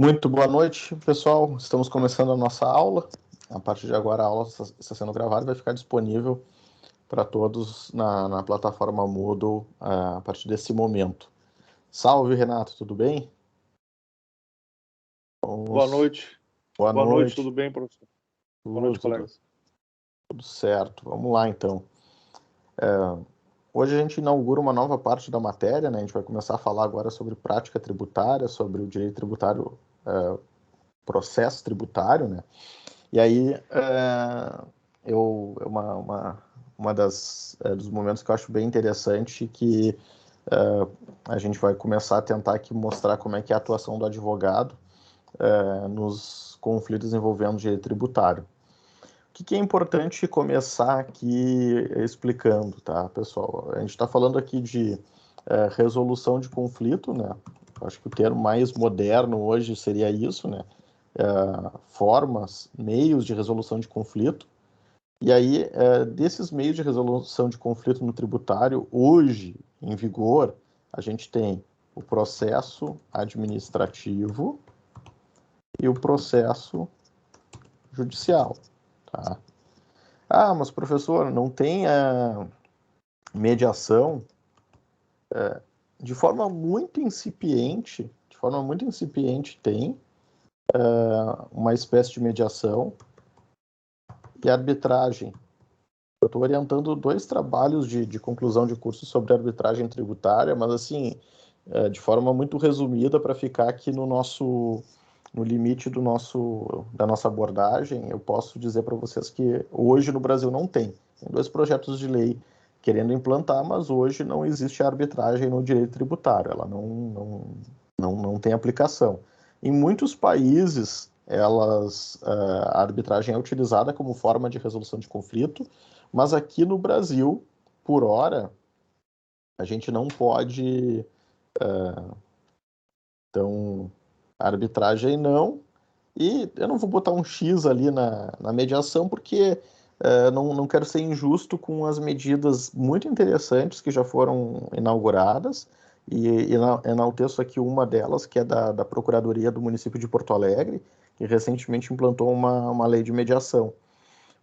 Muito boa noite, pessoal. Estamos começando a nossa aula. A partir de agora, a aula está sendo gravada e vai ficar disponível para todos na plataforma Moodle a partir desse momento. Salve, Renato, tudo bem? Boa noite. Boa noite, tudo bem, professor? Boa noite, colegas. Tudo certo. Vamos lá, então. Hoje a gente inaugura uma nova parte da matéria, né? A gente vai começar a falar agora sobre prática tributária, sobre o direito tributário, processo tributário, né? E aí, dos momentos que eu acho bem interessante que a gente vai começar a tentar aqui mostrar como é que é a atuação do advogado nos conflitos envolvendo direito tributário. O que é importante começar aqui explicando, tá, pessoal? A gente está falando aqui de resolução de conflito, né? Eu acho que o termo mais moderno hoje seria isso, né? Formas, meios de resolução de conflito. E aí, desses meios de resolução de conflito no tributário, hoje, em vigor, a gente tem o processo administrativo e o processo judicial. Tá? Ah, mas professor, não tem mediação? De forma muito incipiente tem uma espécie de mediação e arbitragem. Eu estou orientando 2 trabalhos de conclusão de curso sobre arbitragem tributária, mas assim, de forma muito resumida para ficar aqui no limite da nossa abordagem, eu posso dizer para vocês que hoje no Brasil não tem. Tem 2 projetos de lei querendo implantar, mas hoje não existe arbitragem no direito tributário, ela não tem aplicação. Em muitos países, a arbitragem é utilizada como forma de resolução de conflito, mas aqui no Brasil, por hora, a gente não pode. Então, a arbitragem não. E eu não vou botar um X ali na mediação, porque não quero ser injusto com as medidas muito interessantes que já foram inauguradas. E enalteço aqui uma delas, que é da Procuradoria do município de Porto Alegre, que recentemente implantou uma lei de mediação.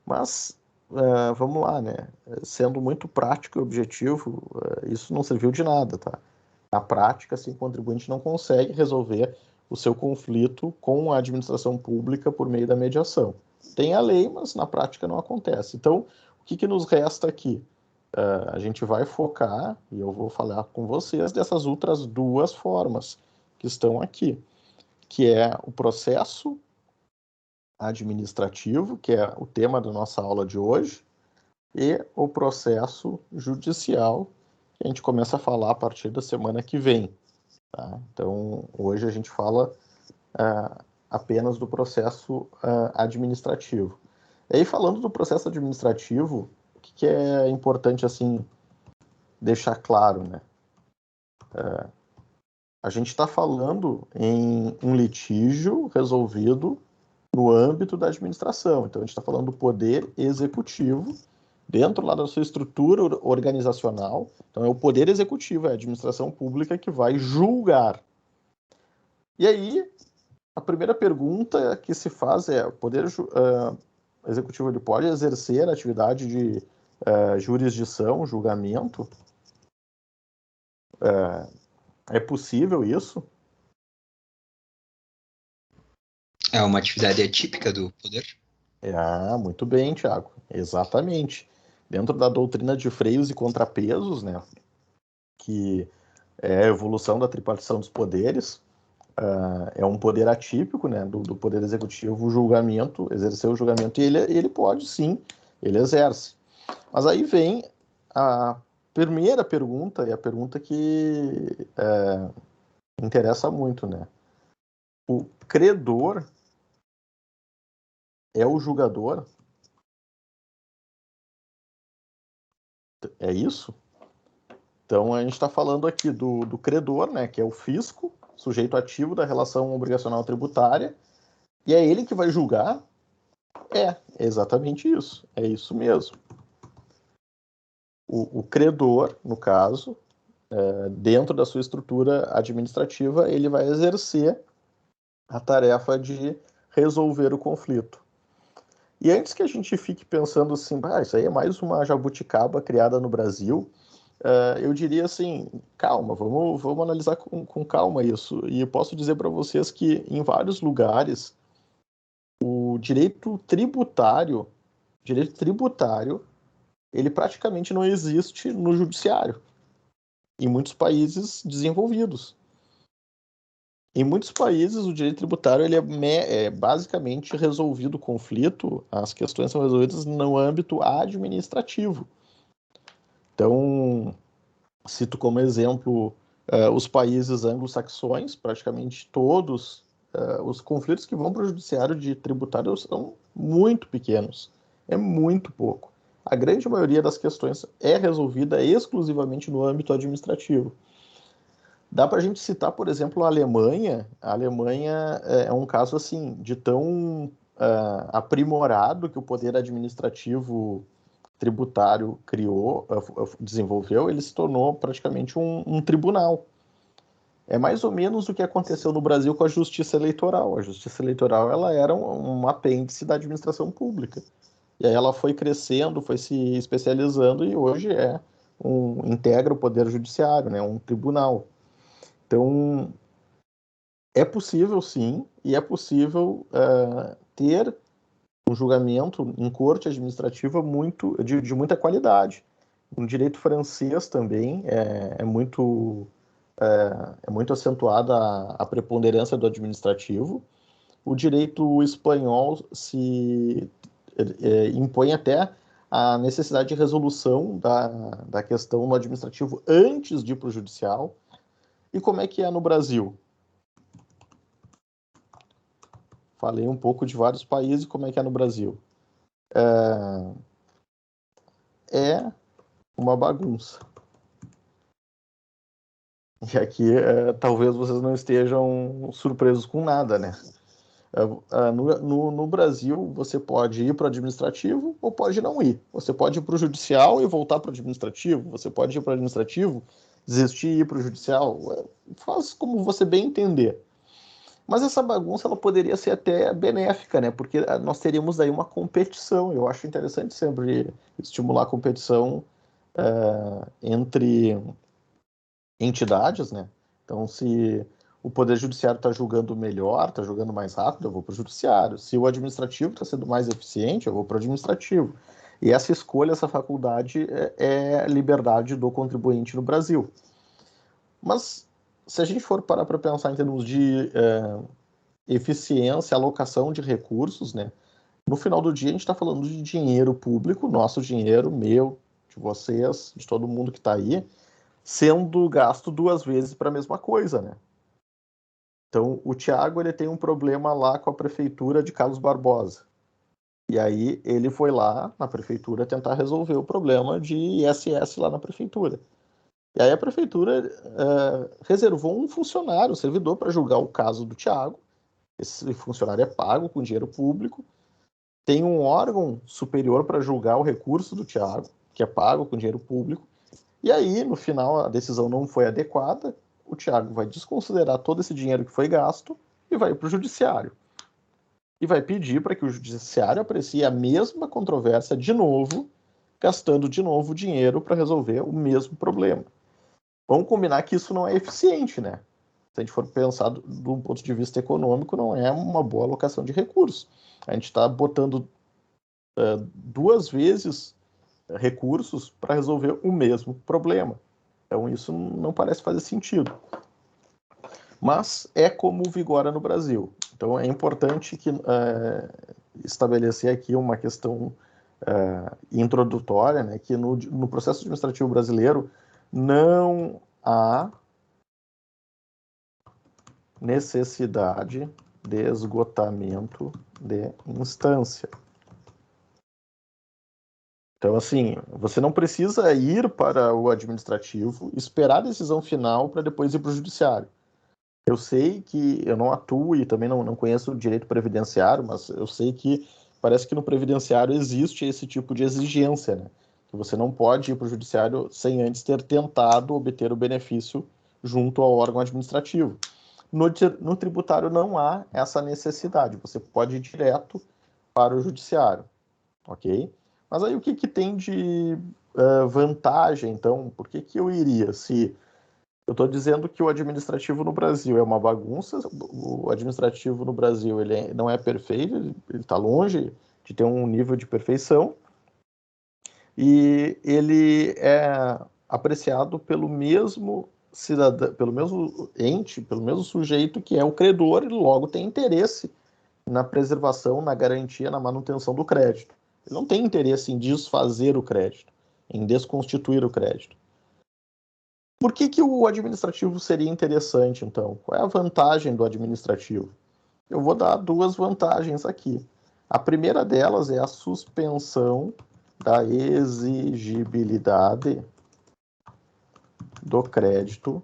Mas, vamos lá, né? Sendo muito prático e objetivo, isso não serviu de nada, tá? Na prática, assim, o contribuinte não consegue resolver o seu conflito com a administração pública por meio da mediação. Tem a lei, mas na prática não acontece. Então, o que nos resta aqui? A gente vai focar, e eu vou falar com vocês, dessas outras 2 formas que estão aqui, que é o processo administrativo, que é o tema da nossa aula de hoje, e o processo judicial, que a gente começa a falar a partir da semana que vem. Tá? Então, hoje a gente fala apenas do processo administrativo. E aí, falando do processo administrativo, o que é importante, assim, deixar claro, né? A gente está falando em um litígio resolvido no âmbito da administração. Então, a gente está falando do poder executivo dentro lá da sua estrutura organizacional. Então, é o poder executivo, é a administração pública que vai julgar. E aí, a primeira pergunta que se faz é: o poder executivo ele pode exercer a atividade de jurisdição, julgamento? É possível isso? É uma atividade atípica do poder? Muito bem, Tiago. Exatamente. Dentro da doutrina de freios e contrapesos, né, que é a evolução da tripartição dos poderes, é um poder atípico, né, do poder executivo, o julgamento, exercer o julgamento, e ele pode, sim, ele exerce. Mas aí vem a primeira pergunta, e a pergunta que interessa muito, né? O credor é o julgador? É isso? Então, a gente está falando aqui do credor, né, que é o fisco, sujeito ativo da relação obrigacional tributária, e é ele que vai julgar? É exatamente isso. É isso mesmo. O credor, no caso, dentro da sua estrutura administrativa, ele vai exercer a tarefa de resolver o conflito. E antes que a gente fique pensando assim, isso aí é mais uma jabuticaba criada no Brasil, eu diria assim, calma, vamos analisar com calma isso. E eu posso dizer para vocês que em vários lugares o direito tributário, ele praticamente não existe no judiciário, em muitos países desenvolvidos. Em muitos países, o direito tributário ele é basicamente resolvido o conflito, as questões são resolvidas no âmbito administrativo. Então, cito como exemplo os países anglo-saxões, praticamente todos os conflitos que vão para o judiciário de tributário são muito pequenos, é muito pouco. A grande maioria das questões é resolvida exclusivamente no âmbito administrativo. Dá para a gente citar, por exemplo, a Alemanha. A Alemanha é um caso assim de tão aprimorado que o poder administrativo tributário desenvolveu, ele se tornou praticamente um tribunal. É mais ou menos o que aconteceu no Brasil com a Justiça Eleitoral. A Justiça Eleitoral ela era um apêndice da administração pública. E aí ela foi crescendo, foi se especializando e hoje integra o poder judiciário, né, um tribunal. Então, é possível sim, e é possível ter um julgamento em corte administrativa de muita qualidade. No direito francês também é muito acentuada a preponderância do administrativo. O direito espanhol se impõe até a necessidade de resolução da questão no administrativo antes de ir para o judicial. E como é que é no Brasil? Falei um pouco de vários países, como é que é no Brasil? É uma bagunça. E aqui talvez vocês não estejam surpresos com nada, né? No Brasil, você pode ir para o administrativo ou pode não ir. Você pode ir para o judicial e voltar para o administrativo. Você pode ir para o administrativo, desistir e ir para o judicial. Faz como você bem entender. Mas essa bagunça ela poderia ser até benéfica, né? Porque nós teríamos aí uma competição. Eu acho interessante sempre estimular a competição entre entidades, né? Então, se o Poder Judiciário está julgando melhor, está julgando mais rápido, eu vou para o Judiciário. Se o administrativo está sendo mais eficiente, eu vou para o administrativo. E essa escolha, essa faculdade é liberdade do contribuinte no Brasil. Mas se a gente for parar para pensar em termos de eficiência, alocação de recursos, né? No final do dia, a gente está falando de dinheiro público, nosso dinheiro, meu, de vocês, de todo mundo que está aí, sendo gasto duas vezes para a mesma coisa, né? Então, o Thiago ele tem um problema lá com a prefeitura de Carlos Barbosa. E aí ele foi lá na prefeitura tentar resolver o problema de ISS lá na prefeitura. E aí a prefeitura reservou um funcionário, um servidor, para julgar o caso do Thiago. Esse funcionário é pago com dinheiro público. Tem um órgão superior para julgar o recurso do Thiago, que é pago com dinheiro público. E aí, no final, a decisão não foi adequada. O Thiago vai desconsiderar todo esse dinheiro que foi gasto e vai para o judiciário. E vai pedir para que o judiciário aprecie a mesma controvérsia de novo, gastando de novo dinheiro para resolver o mesmo problema. Vamos combinar que isso não é eficiente, né? Se a gente for pensar do ponto de vista econômico, não é uma boa alocação de recursos. A gente está botando duas vezes recursos para resolver o mesmo problema. Então, isso não parece fazer sentido. Mas é como vigora no Brasil. Então, é importante que estabelecer aqui uma questão introdutória, né, que no processo administrativo brasileiro não há necessidade de esgotamento de instância. Então, assim, você não precisa ir para o administrativo, esperar a decisão final para depois ir para o judiciário. Eu sei que eu não atuo e também não conheço o direito previdenciário, mas eu sei que parece que no previdenciário existe esse tipo de exigência, né? Que você não pode ir para o judiciário sem antes ter tentado obter o benefício junto ao órgão administrativo. No tributário não há essa necessidade, você pode ir direto para o judiciário, ok? Mas aí o que tem de vantagem, então? Por que eu iria? Se eu estou dizendo que o administrativo no Brasil é uma bagunça, o administrativo no Brasil ele não é perfeito, ele está longe de ter um nível de perfeição, e ele é apreciado pelo mesmo cidadão, pelo mesmo ente, pelo mesmo sujeito que é o credor, e logo tem interesse na preservação, na garantia, na manutenção do crédito. Ele não tem interesse em desfazer o crédito, em desconstituir o crédito. Por que o administrativo seria interessante, então? Qual é a vantagem do administrativo? Eu vou dar duas vantagens aqui. A primeira delas é a suspensão da exigibilidade do crédito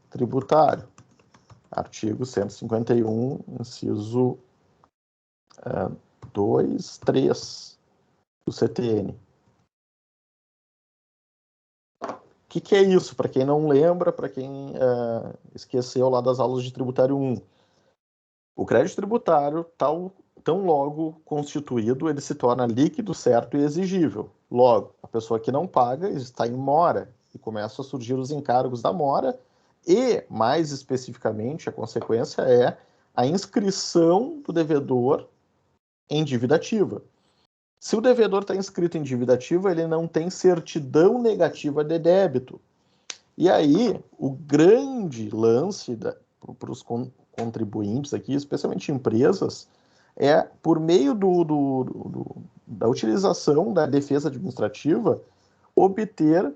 tributário. Artigo 151, inciso 2, 3 do CTN. O que é isso? Para quem não lembra, para quem esqueceu lá das aulas de tributário 1. O crédito tributário, tão logo constituído, ele se torna líquido, certo e exigível. Logo, a pessoa que não paga está em mora e começam a surgir os encargos da mora e, mais especificamente, a consequência é a inscrição do devedor em dívida ativa. Se o devedor está inscrito em dívida ativa, ele não tem certidão negativa de débito. E aí, o grande lance para os contribuintes aqui, especialmente empresas, é por meio da utilização da defesa administrativa, obter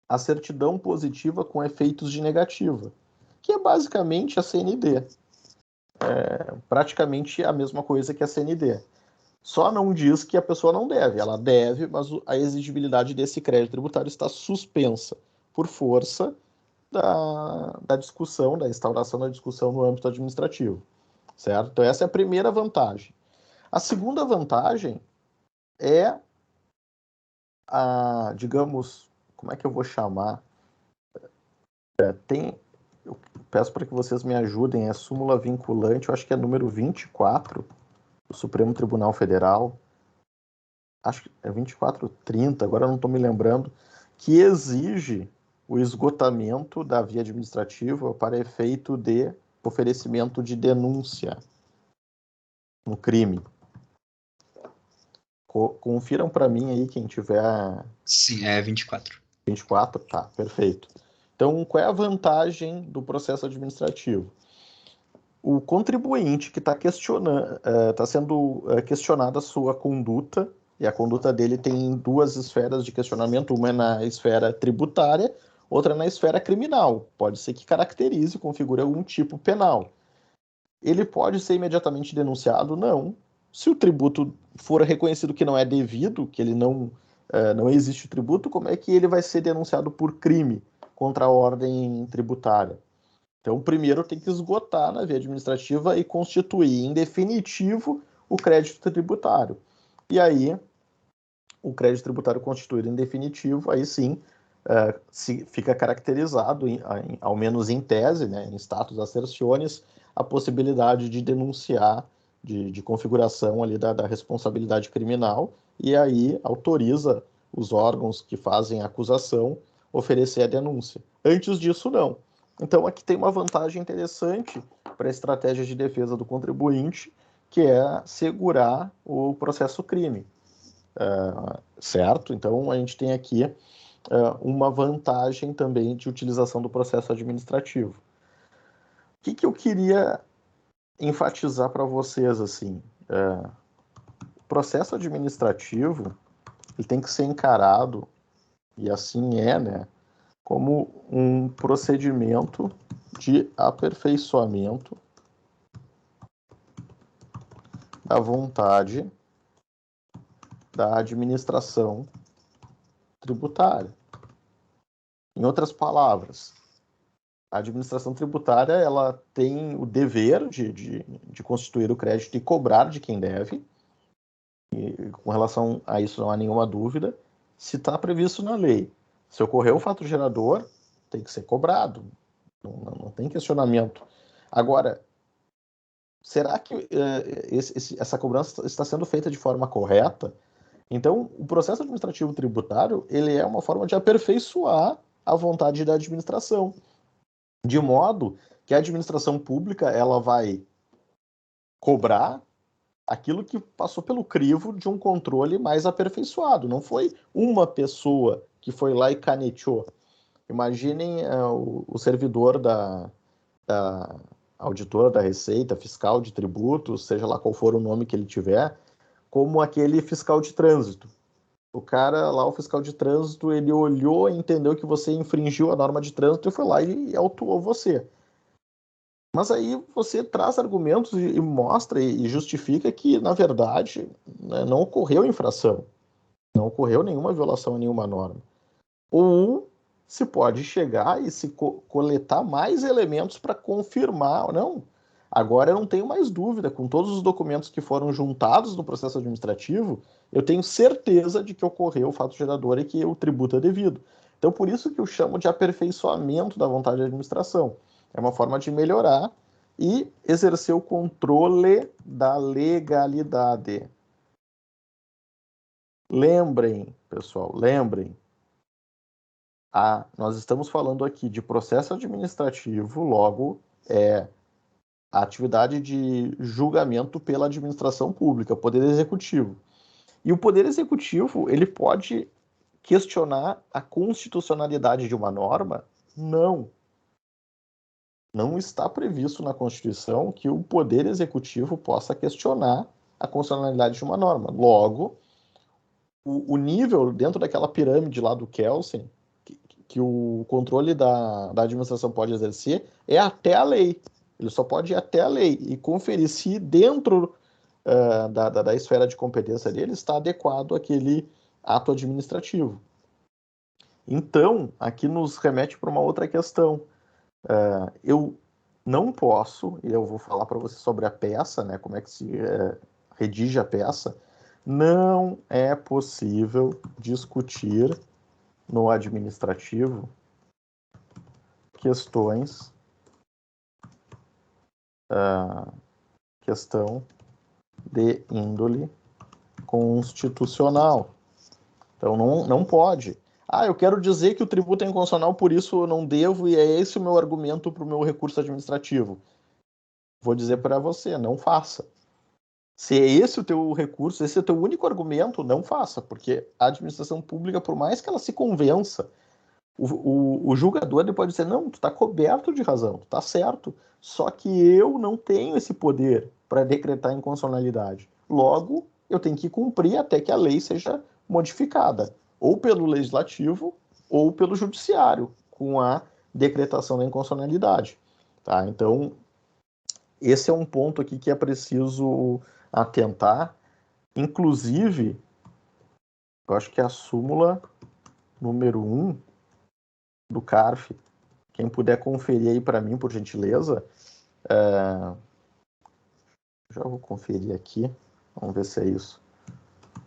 a certidão positiva com efeitos de negativa, que é basicamente a CND. É praticamente a mesma coisa que a CND. Só não diz que a pessoa não deve. Ela deve, mas a exigibilidade desse crédito tributário está suspensa por força da discussão, da instauração da discussão no âmbito administrativo, certo? Então essa é a primeira vantagem. A segunda vantagem é digamos, como é que eu vou chamar? Eu peço para que vocês me ajudem, é súmula vinculante, eu acho que é número 24 do Supremo Tribunal Federal, acho que é 2430, agora eu não estou me lembrando, que exige o esgotamento da via administrativa para efeito de oferecimento de denúncia no crime. Confiram para mim aí, quem tiver... Sim, é 24. 24? Tá, perfeito. Então, qual é a vantagem do processo administrativo? O contribuinte que está sendo questionada a sua conduta, e a conduta dele tem duas esferas de questionamento, uma é na esfera tributária, outra na esfera criminal. Pode ser que caracterize, configure algum tipo penal. Ele pode ser imediatamente denunciado? Não. Se o tributo for reconhecido que não é devido, que ele não existe o tributo, como é que ele vai ser denunciado por crime contra a ordem tributária? Então, primeiro tem que esgotar na via administrativa e constituir em definitivo o crédito tributário. E aí, o crédito tributário constituído em definitivo, aí sim, fica caracterizado, ao menos em tese, né, em status assertionis, a possibilidade de denunciar, de configuração ali da responsabilidade criminal, e aí autoriza os órgãos que fazem a acusação oferecer a denúncia. Antes disso, não. Então, aqui tem uma vantagem interessante para a estratégia de defesa do contribuinte, que é segurar o processo crime. Certo? Então, a gente tem aqui uma vantagem também de utilização do processo administrativo. O que eu queria enfatizar para vocês, assim? O processo administrativo ele tem que ser encarado, e assim né, como um procedimento de aperfeiçoamento da vontade da administração tributária. Em outras palavras, a administração tributária ela tem o dever de constituir o crédito e cobrar de quem deve. E, com relação a isso, não há nenhuma dúvida. Se está previsto na lei, se ocorreu o fato gerador, tem que ser cobrado. Não tem questionamento. Agora, será que essa cobrança está sendo feita de forma correta? Então, o processo administrativo tributário, ele é uma forma de aperfeiçoar a vontade da administração, de modo que a administração pública ela vai cobrar aquilo que passou pelo crivo de um controle mais aperfeiçoado. Não foi uma pessoa que foi lá e caneteou. Imaginem o servidor da auditor da Receita, fiscal de tributos, seja lá qual for o nome que ele tiver, como aquele fiscal de trânsito. O cara lá, o fiscal de trânsito, ele olhou e entendeu que você infringiu a norma de trânsito e foi lá e autuou você. Mas aí você traz argumentos e mostra e justifica que, na verdade, né, não ocorreu infração, não ocorreu nenhuma violação a nenhuma norma. Ou se pode chegar e se coletar mais elementos para confirmar, não. Agora eu não tenho mais dúvida, com todos os documentos que foram juntados no processo administrativo, eu tenho certeza de que ocorreu o fato gerador e que o tributo é devido. Então, por isso que eu chamo de aperfeiçoamento da vontade de administração. É uma forma de melhorar e exercer o controle da legalidade. Lembrem, pessoal, lembrem, nós estamos falando aqui de processo administrativo, logo a atividade de julgamento pela administração pública, Poder Executivo. E o Poder Executivo, ele pode questionar a constitucionalidade de uma norma? Não. Não está previsto na Constituição que o Poder Executivo possa questionar a constitucionalidade de uma norma. Logo, o nível dentro daquela pirâmide lá do Kelsen, que o controle da administração pode exercer, é até a lei. Ele só pode ir até a lei e conferir se dentro da esfera de competência dele está adequado aquele ato administrativo. Então, aqui nos remete para uma outra questão. Eu não posso, e eu vou falar para você sobre a peça, né, como é que se redige a peça, não é possível discutir no administrativo questões, questão de índole constitucional. Então, não pode. Eu quero dizer que o tributo é inconstitucional, por isso eu não devo, e é esse o meu argumento para o meu recurso administrativo. Vou dizer para você, não faça. Se é esse o teu recurso, esse é o teu único argumento, não faça, porque a administração pública, por mais que ela se convença, o julgador ele pode dizer, não, tu está coberto de razão, tu está certo, só que eu não tenho esse poder para decretar inconstitucionalidade. Logo, eu tenho que cumprir até que a lei seja modificada, ou pelo legislativo, ou pelo judiciário, com a decretação da inconstitucionalidade. Tá? Então, esse é um ponto aqui que é preciso atentar. Inclusive, eu acho que a súmula número 1 do CARF, quem puder conferir aí para mim, por gentileza. Já vou conferir aqui. Vamos ver se é isso.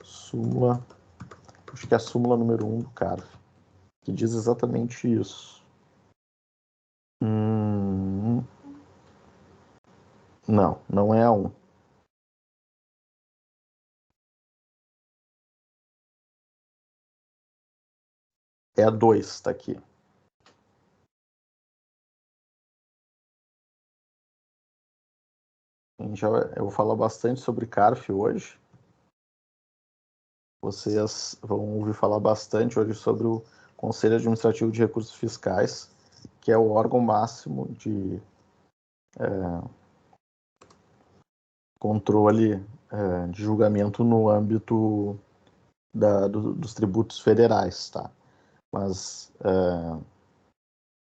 Súmula. Acho que é a súmula número 1 do CARF, que diz exatamente isso. Não é a 1. É a 2, está aqui. Eu vou falar bastante sobre CARF hoje. Vocês vão ouvir falar bastante hoje sobre o Conselho Administrativo de Recursos Fiscais, que é o órgão máximo de controle de julgamento no âmbito dos tributos federais, tá? Mas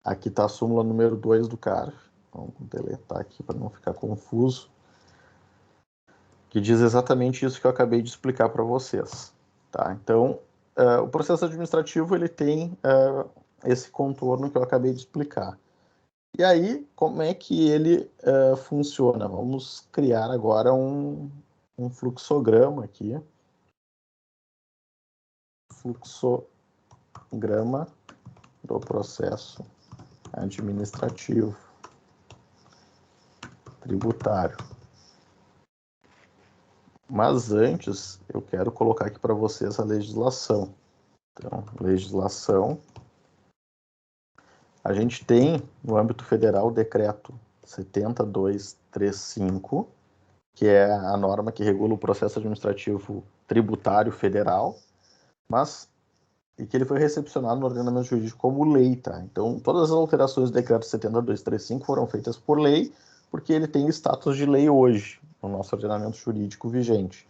aqui está a súmula número 2 do CARF. Vamos deletar aqui para não ficar confuso. Que diz exatamente isso que eu acabei de explicar para vocês. Tá? Então, o processo administrativo ele tem esse contorno que eu acabei de explicar. E aí, como é que ele funciona? Vamos criar agora um fluxograma aqui. Fluxograma do processo administrativo tributário. Mas antes, eu quero colocar aqui para vocês a legislação. Então, legislação. A gente tem, no âmbito federal, o decreto 70235, que é a norma que regula o processo administrativo tributário federal, e que ele foi recepcionado no ordenamento jurídico como lei, tá? Então, todas as alterações do decreto 70235 foram feitas por lei, porque ele tem status de lei hoje, no nosso ordenamento jurídico vigente.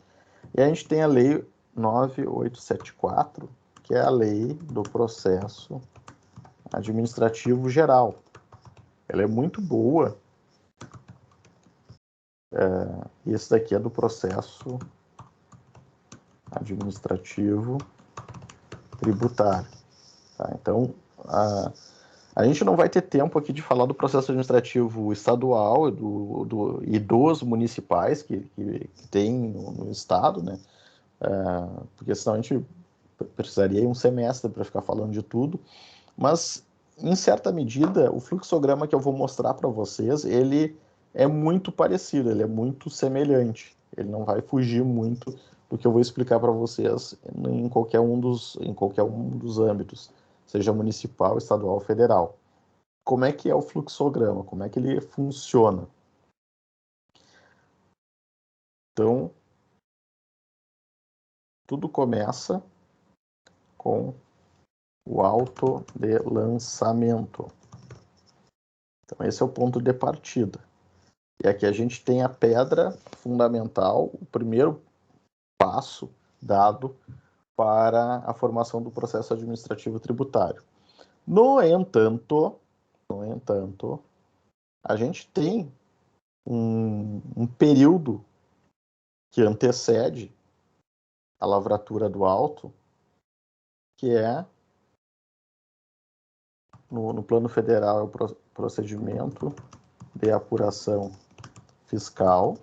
E a gente tem a lei 9874, que é a lei do processo administrativo geral. Ela é muito boa. E esse daqui é do processo administrativo tributário. Tá? Então, a gente não vai ter tempo aqui de falar do processo administrativo estadual e dos municipais que tem no estado, né? Porque senão a gente precisaria de um semestre para ficar falando de tudo. Mas, em certa medida, o fluxograma que eu vou mostrar para vocês, ele é muito parecido, ele é muito semelhante. Ele não vai fugir muito do que eu vou explicar para vocês em qualquer um dos âmbitos, seja municipal, estadual ou federal. Como é que é o fluxograma? Como é que ele funciona? Então, tudo começa com o auto de lançamento. Então, esse é o ponto de partida. E aqui a gente tem a pedra fundamental, o primeiro passo dado para a formação do processo administrativo tributário. No entanto, a gente tem um período que antecede a lavratura do auto, que é, no plano federal, é o procedimento de apuração fiscal,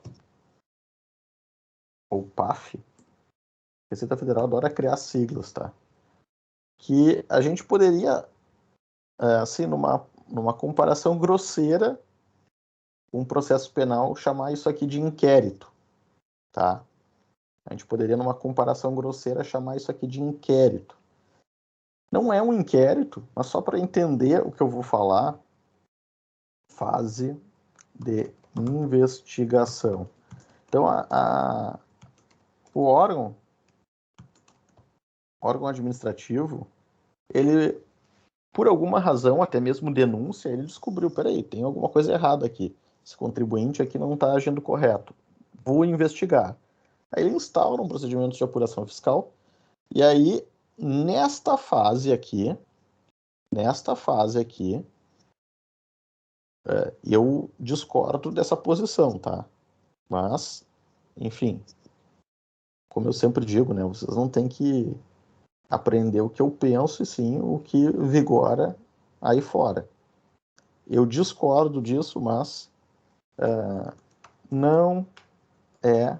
ou PAF. A Receita Federal adora criar siglas, tá? Que a gente poderia, assim, numa comparação grosseira, um processo penal, chamar isso aqui de inquérito, tá? A gente poderia, numa comparação grosseira, chamar isso aqui de inquérito. Não é um inquérito, mas só para entender o que eu vou falar, fase de investigação. Então, o órgão administrativo, ele, por alguma razão, até mesmo denúncia, ele descobriu, peraí, tem alguma coisa errada aqui. Esse contribuinte aqui não está agindo correto. Vou investigar. Aí ele instaura um procedimento de apuração fiscal, e aí, nesta fase aqui, eu discordo dessa posição, tá? Mas, enfim, como eu sempre digo, né, vocês não têm que aprender o que eu penso, e sim o que vigora aí fora. Eu discordo disso, mas não é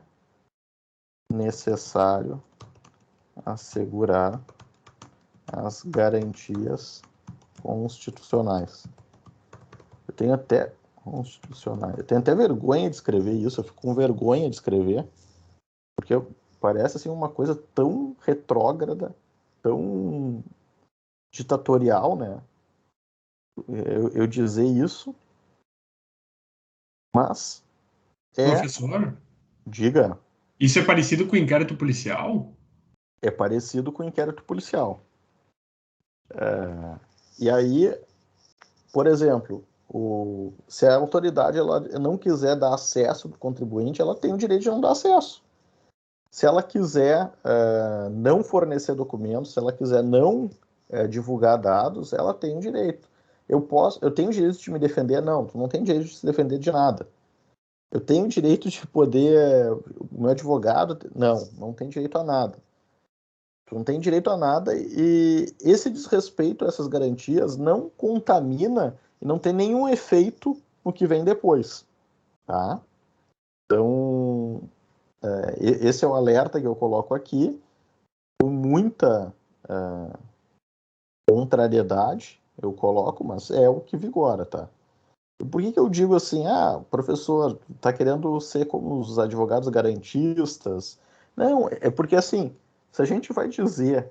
necessário assegurar as garantias constitucionais. Eu tenho até vergonha de escrever isso, eu fico com vergonha de escrever, porque parece assim uma coisa tão retrógrada, tão ditatorial, né? Eu dizer isso, mas Professor, diga, isso é parecido com o inquérito policial? é parecido com o inquérito policial. E aí, por exemplo, se a autoridade ela não quiser dar acesso do contribuinte, ela tem o direito de não dar acesso. Se ela quiser não fornecer documentos, se ela quiser não divulgar dados, ela tem o direito. Eu tenho o direito de me defender? Não, tu não tem direito de se defender de nada. Eu tenho o direito de poder... O meu advogado... Não tem direito a nada. Tu não tem direito a nada, e esse desrespeito a essas garantias não contamina e não tem nenhum efeito no que vem depois, tá? Então, esse é o alerta que eu coloco aqui, com muita contrariedade, eu coloco, mas é o que vigora, tá? E por que eu digo assim, professor, tá querendo ser como os advogados garantistas? Não, é porque assim, se a gente vai dizer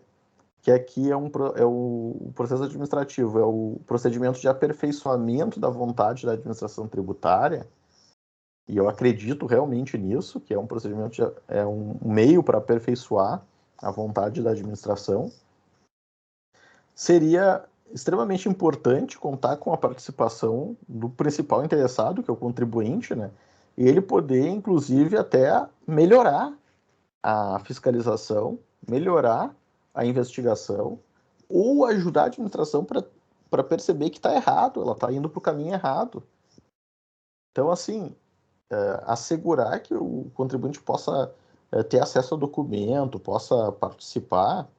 que aqui é o processo administrativo, é o procedimento de aperfeiçoamento da vontade da administração tributária, e eu acredito realmente nisso, que é um procedimento, é um meio para aperfeiçoar a vontade da administração, seria extremamente importante contar com a participação do principal interessado, que é o contribuinte, né? E ele poder, inclusive, até melhorar a fiscalização, melhorar a investigação, ou ajudar a administração para perceber que está errado, ela está indo para o caminho errado. Então, assim, assegurar que o contribuinte possa ter acesso ao documento, possa participar,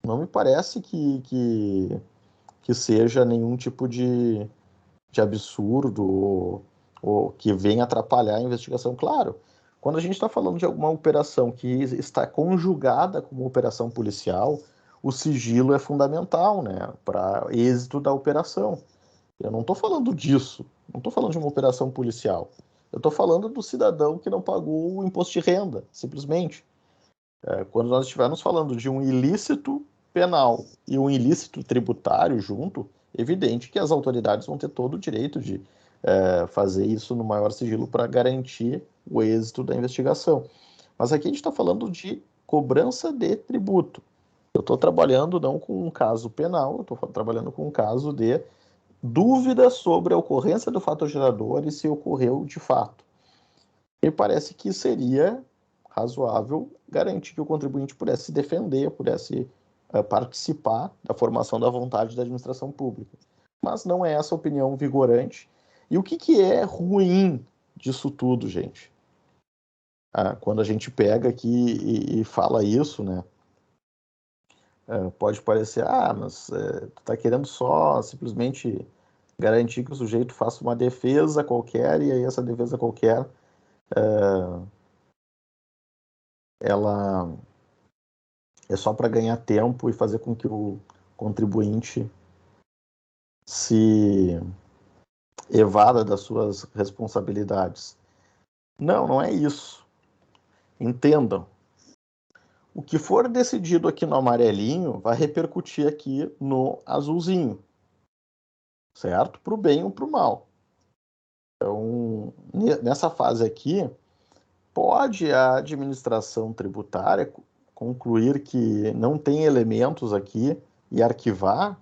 não me parece que seja nenhum tipo de absurdo ou que venha atrapalhar a investigação. Claro, quando a gente está falando de alguma operação que está conjugada com uma operação policial, o sigilo é fundamental, né, para êxito da operação. Eu não estou falando disso, não estou falando de uma operação policial. Eu estou falando do cidadão que não pagou o imposto de renda, simplesmente. Quando nós estivermos falando de um ilícito penal e um ilícito tributário junto, evidente que as autoridades vão ter todo o direito de fazer isso no maior sigilo para garantir o êxito da investigação. Mas aqui a gente está falando de cobrança de tributo. Eu estou trabalhando não com um caso penal, eu estou trabalhando com um caso de dúvida sobre a ocorrência do fato gerador e se ocorreu de fato. E parece que seria razoável garantir que o contribuinte pudesse se defender, pudesse participar da formação da vontade da administração pública. Mas não é essa a opinião vigorante. E o que é ruim disso tudo, gente? Quando a gente pega aqui e fala isso, né? Pode parecer, mas tu está querendo só simplesmente garantir que o sujeito faça uma defesa qualquer e aí essa defesa qualquer ela é só para ganhar tempo e fazer com que o contribuinte se evada das suas responsabilidades. Não, não é isso. Entendam. O que for decidido aqui no amarelinho vai repercutir aqui no azulzinho. Certo? Para o bem ou para o mal. Então, nessa fase aqui, pode a administração tributária concluir que não tem elementos aqui e arquivar?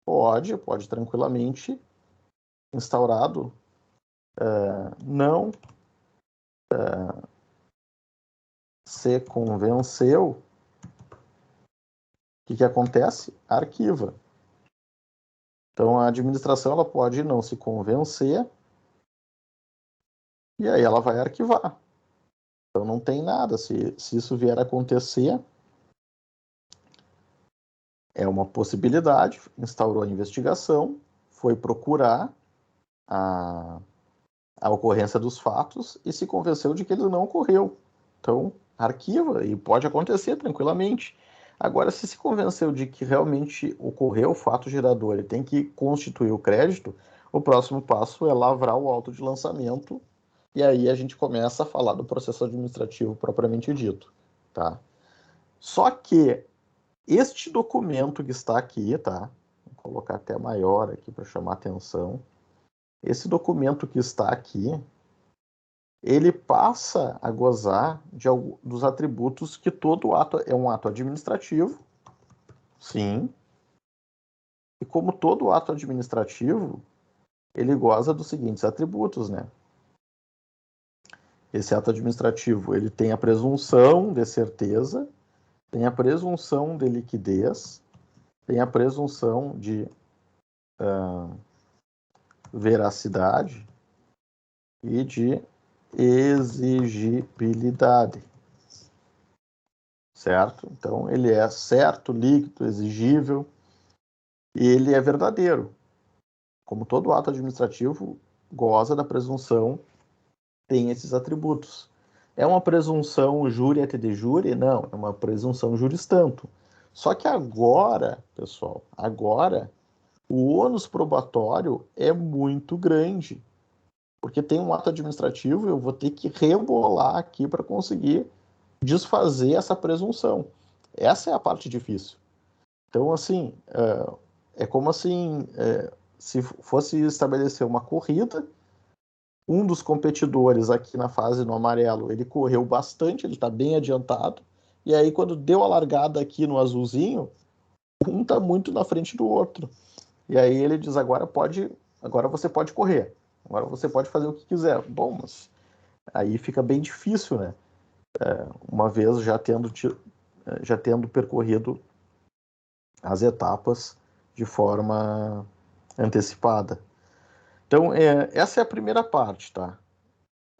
Pode tranquilamente, instaurado, não se convenceu, o que acontece? Arquiva. Então, a administração ela pode não se convencer e aí ela vai arquivar. Então, não tem nada. Se isso vier a acontecer, é uma possibilidade. Instaurou a investigação, foi procurar a ocorrência dos fatos e se convenceu de que ele não ocorreu. Então, arquiva e pode acontecer tranquilamente. Agora, se convenceu de que realmente ocorreu o fato gerador e tem que constituir o crédito, o próximo passo é lavrar o auto de lançamento e aí a gente começa a falar do processo administrativo propriamente dito, tá? Só que este documento que está aqui, tá? Vou colocar até maior aqui para chamar atenção. Esse documento que está aqui, ele passa a gozar dos atributos que todo ato é um ato administrativo, sim, e como todo ato administrativo, ele goza dos seguintes atributos, né? Esse ato administrativo, ele tem a presunção de certeza, tem a presunção de liquidez, tem a presunção de veracidade e de exigibilidade, certo? Então, ele é certo, líquido, exigível e ele é verdadeiro. Como todo ato administrativo goza da presunção, tem esses atributos. É uma presunção jure et de jure? Não, é uma presunção juris tanto. Só que agora, pessoal, o ônus probatório é muito grande, porque tem um ato administrativo e eu vou ter que rebolar aqui para conseguir desfazer essa presunção. Essa é a parte difícil. Então, assim, é como assim, se fosse estabelecer uma corrida, um dos competidores aqui na fase no amarelo, ele correu bastante, ele está bem adiantado, e aí quando deu a largada aqui no azulzinho, um está muito na frente do outro. E aí ele diz, agora você pode correr, agora você pode fazer o que quiser. Bom, mas aí fica bem difícil, né? Uma vez já tendo percorrido as etapas de forma antecipada. Então, essa é a primeira parte, tá?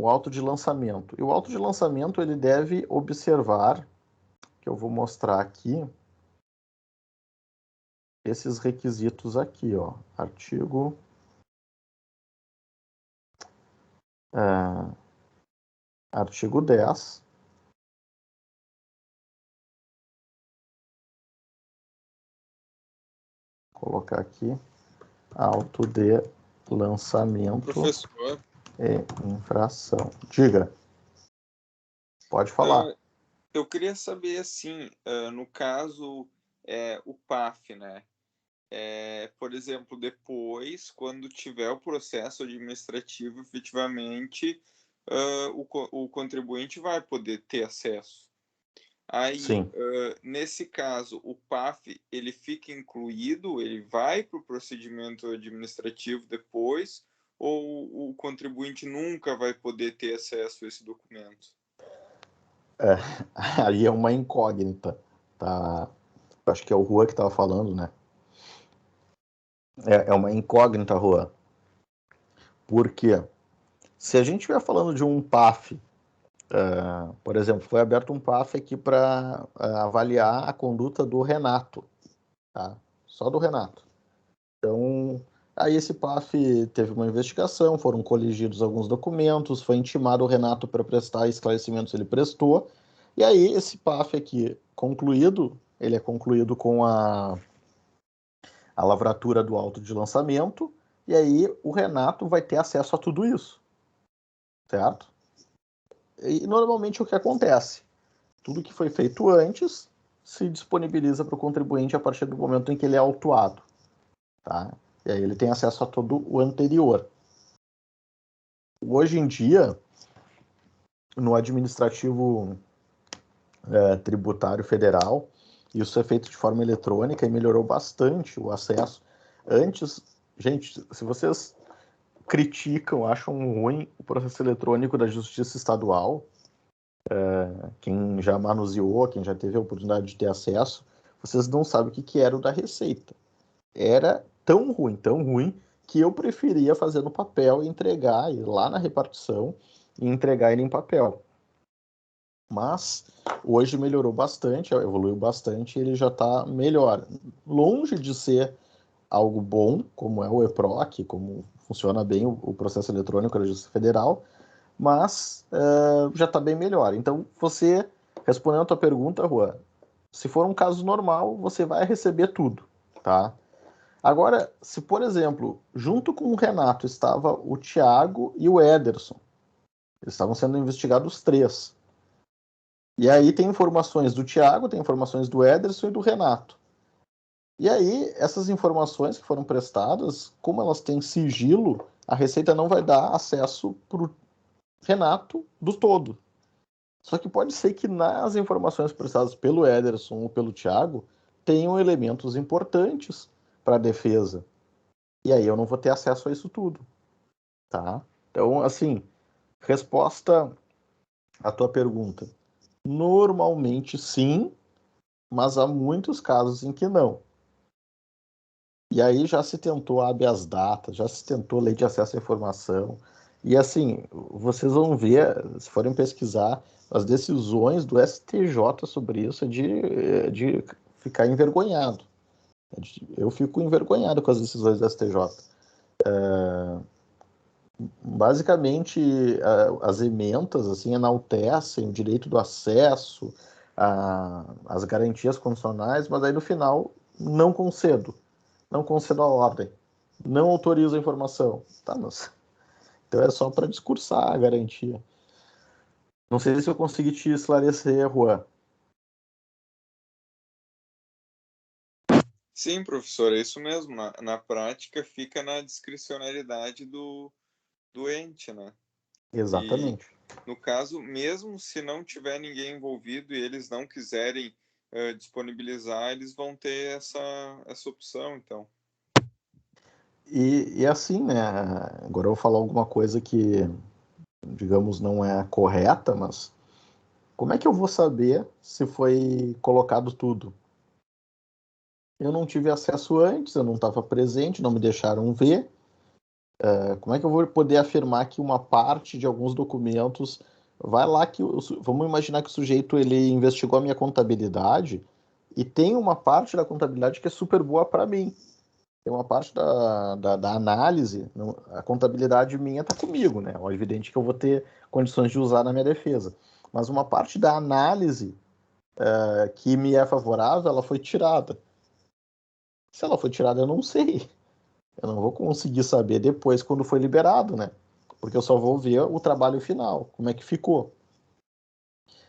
O auto de lançamento. E o auto de lançamento, ele deve observar, que eu vou mostrar aqui, esses requisitos aqui, ó. Artigo 10. Vou colocar aqui. Auto de lançamento. Professor. É infração. Diga. Pode falar. Eu queria saber, assim, no caso, o PAF, né? Por exemplo, depois, quando tiver o processo administrativo, efetivamente, o contribuinte vai poder ter acesso. Aí, nesse caso, o PAF, ele fica incluído, ele vai para o procedimento administrativo depois, ou o contribuinte nunca vai poder ter acesso a esse documento? Aí é uma incógnita, tá? Acho que é o Juan que estava falando, né? É uma incógnita, Juan. Por quê? Se a gente estiver falando de um PAF, por exemplo, foi aberto um PAF aqui para avaliar a conduta do Renato, tá? Só do Renato. Então, aí esse PAF teve uma investigação, foram coligidos alguns documentos, foi intimado o Renato para prestar esclarecimentos, ele prestou, e aí esse PAF aqui concluído, ele é concluído com a lavratura do auto de lançamento, e aí o Renato vai ter acesso a tudo isso, certo? E normalmente o que acontece? Tudo que foi feito antes se disponibiliza para o contribuinte a partir do momento em que ele é autuado, tá? E aí ele tem acesso a todo o anterior. Hoje em dia, no administrativo tributário federal, isso é feito de forma eletrônica e melhorou bastante o acesso. Antes, gente, se vocês criticam, acham ruim o processo eletrônico da Justiça Estadual, quem já manuseou, quem já teve a oportunidade de ter acesso, vocês não sabem o que era o da Receita. Era tão ruim, que eu preferia fazer no papel e entregar, ir lá na repartição e entregar ele em papel. Mas hoje melhorou bastante, evoluiu bastante, ele já está melhor. Longe de ser algo bom, como é o EPROC, como funciona bem o processo eletrônico da Justiça Federal, mas já está bem melhor. Então, você, respondendo a tua pergunta, Juan, se for um caso normal, você vai receber tudo, tá? Agora, se, por exemplo, junto com o Renato estava o Thiago e o Ederson, eles estavam sendo investigados os três. E aí tem informações do Thiago, tem informações do Ederson e do Renato. E aí, essas informações que foram prestadas, como elas têm sigilo, a Receita não vai dar acesso para o Renato do todo. Só que pode ser que nas informações prestadas pelo Ederson ou pelo Thiago tenham elementos importantes para a defesa. E aí eu não vou ter acesso a isso tudo, tá? Então, assim, resposta à tua pergunta. Normalmente sim, mas há muitos casos em que não. E aí já se tentou habeas data, já se tentou lei de acesso à informação. E assim, vocês vão ver, se forem pesquisar, as decisões do STJ sobre isso é de ficar envergonhado. Eu fico envergonhado com as decisões do STJ. Basicamente, as ementas assim, enaltecem o direito do acesso, as garantias condicionais, mas aí no final não concedo a ordem, não autorizo a informação. Tá, mas então é só para discursar a garantia. Não sei se eu consegui te esclarecer, Juan. Sim, professor, é isso mesmo. Na prática, fica na discricionalidade do ente, né? Exatamente. No caso, mesmo se não tiver ninguém envolvido e eles não quiserem disponibilizar, eles vão ter essa opção, então. E assim, né? Agora eu vou falar alguma coisa que, digamos, não é correta, mas como é que eu vou saber se foi colocado tudo? Eu não tive acesso antes, eu não estava presente, não me deixaram ver. Como é que eu vou poder afirmar que uma parte de alguns documentos vai lá que vamos imaginar que o sujeito ele investigou a minha contabilidade e tem uma parte da contabilidade que é super boa para mim. Tem uma parte da análise, a contabilidade minha está comigo, né? É evidente que eu vou ter condições de usar na minha defesa. Mas uma parte da análise que me é favorável, ela foi tirada. Se ela foi tirada, eu não sei. Eu não vou conseguir saber depois quando foi liberado, né? Porque eu só vou ver o trabalho final, como é que ficou.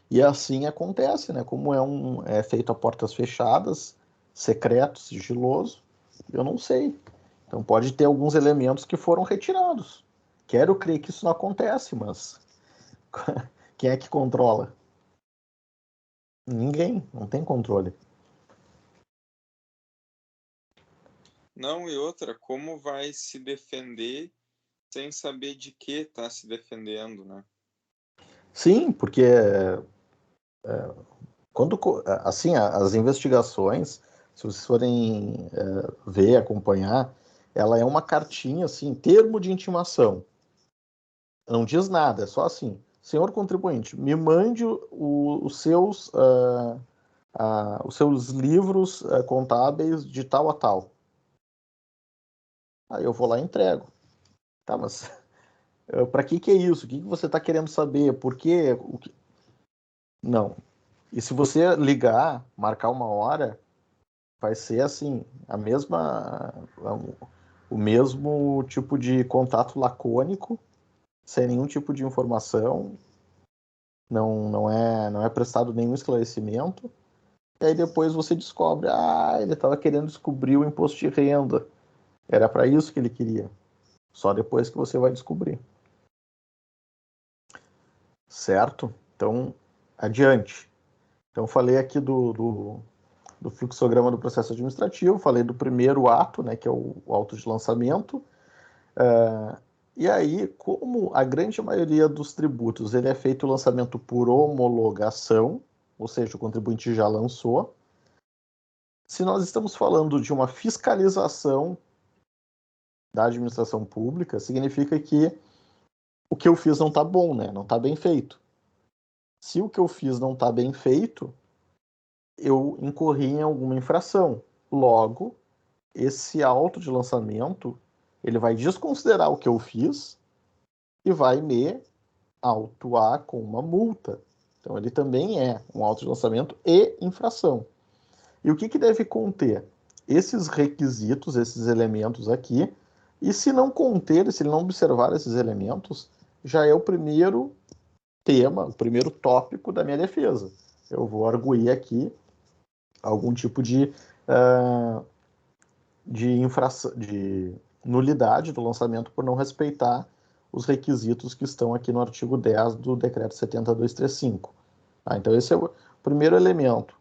E assim acontece, né? Como é feito a portas fechadas, secreto, sigiloso, eu não sei. Então pode ter alguns elementos que foram retirados. Quero crer que isso não acontece, mas quem é que controla? Ninguém, não tem controle. Não, e outra, como vai se defender sem saber de que está se defendendo, né? Sim, porque quando assim as investigações, se vocês forem ver, acompanhar, ela é uma cartinha assim, termo de intimação. Não diz nada, é só assim, senhor contribuinte, me mande os seus livros contábeis de tal a tal. Aí eu vou lá e entrego. Tá, mas para que é isso? O que você está querendo saber? Por quê? Não. E se você ligar, marcar uma hora, vai ser assim, o mesmo tipo de contato lacônico, sem nenhum tipo de informação, não é prestado nenhum esclarecimento. E aí depois você descobre, ele estava querendo descobrir o imposto de renda. Era para isso que ele queria. Só depois que você vai descobrir. Certo? Então, adiante. Então, falei aqui do fluxograma do processo administrativo, falei do primeiro ato, né, que é o auto de lançamento. E aí, como a grande maioria dos tributos ele é feito o lançamento por homologação, ou seja, o contribuinte já lançou, se nós estamos falando de uma fiscalização da administração pública, significa que o que eu fiz não está bom, né? Não está bem feito. Se o que eu fiz não está bem feito, eu incorri em alguma infração. Logo, esse auto de lançamento ele vai desconsiderar o que eu fiz e vai me autuar com uma multa. Então, ele também é um auto de lançamento e infração. E o que deve conter? Esses requisitos, esses elementos aqui, e se não conter, se ele não observar esses elementos, já é o primeiro tema, o primeiro tópico da minha defesa. Eu vou arguir aqui algum tipo de nulidade do lançamento por não respeitar os requisitos que estão aqui no artigo 10 do decreto 70235. Tá? Então esse é o primeiro elemento.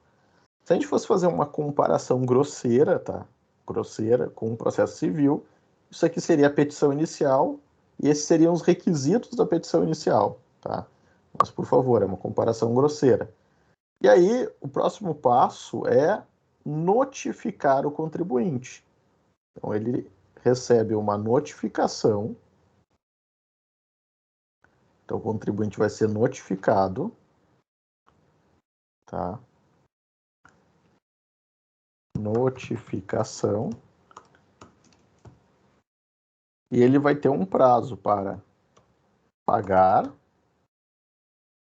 Se a gente fosse fazer uma comparação grosseira, tá? Grosseira com um processo civil, isso aqui seria a petição inicial e esses seriam os requisitos da petição inicial, tá? Mas, por favor, é uma comparação grosseira. E aí, o próximo passo é notificar o contribuinte. Então, ele recebe uma notificação. Então, o contribuinte vai ser notificado, tá? Notificação. E ele vai ter um prazo para pagar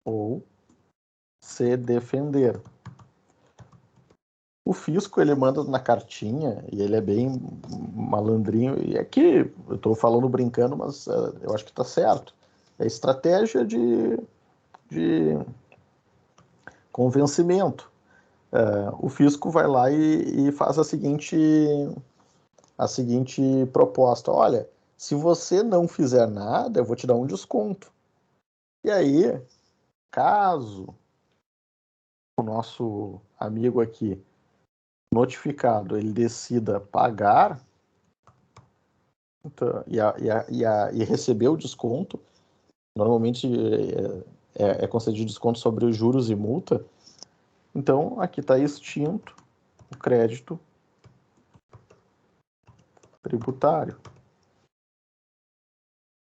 ou se defender. O fisco, ele manda na cartinha, e ele é bem malandrinho, e aqui eu estou falando brincando, mas eu acho que está certo. É estratégia de convencimento. O fisco vai lá e faz a seguinte proposta. Olha, se você não fizer nada, eu vou te dar um desconto. E aí, caso o nosso amigo aqui, notificado, ele decida pagar então, e receber o desconto, normalmente é concedido desconto sobre os juros e multa, então aqui está extinto o crédito tributário.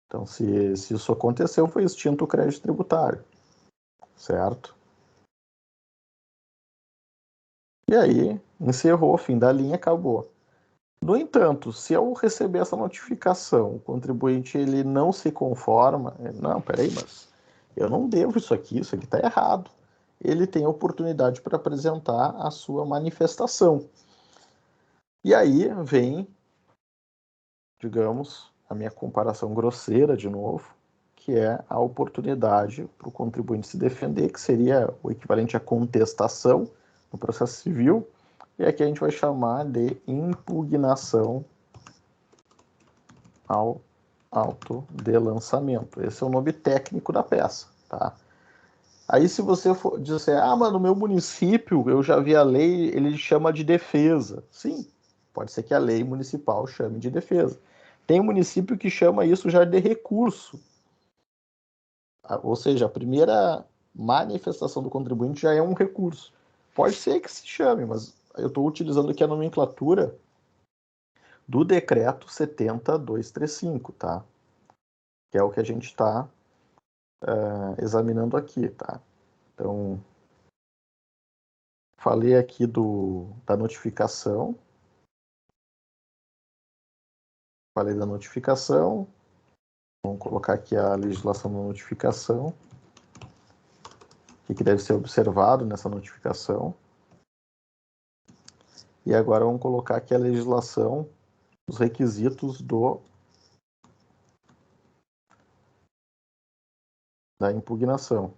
Então, se isso aconteceu, foi extinto o crédito tributário, certo? E aí, encerrou, fim da linha, acabou. No entanto, se eu receber essa notificação, o contribuinte ele não se conforma, não, peraí, mas eu não devo isso aqui está errado. Ele tem a oportunidade para apresentar a sua manifestação. E aí vem, digamos, a minha comparação grosseira de novo, que é a oportunidade para o contribuinte se defender, que seria o equivalente à contestação no processo civil, e aqui a gente vai chamar de impugnação ao auto de lançamento. Esse é o nome técnico da peça, tá? Aí se você for dizer, mas no meu município eu já vi a lei, ele chama de defesa. Sim, pode ser que a lei municipal chame de defesa. Tem um município que chama isso já de recurso. Ou seja, a primeira manifestação do contribuinte já é um recurso. Pode ser que se chame, mas eu estou utilizando aqui a nomenclatura do decreto 70.235, tá? Que é o que a gente está examinando aqui, tá? Então, falei aqui da notificação. Falei da notificação. Vamos colocar aqui a legislação da notificação. O que deve ser observado nessa notificação. E agora vamos colocar aqui a legislação, os requisitos da impugnação.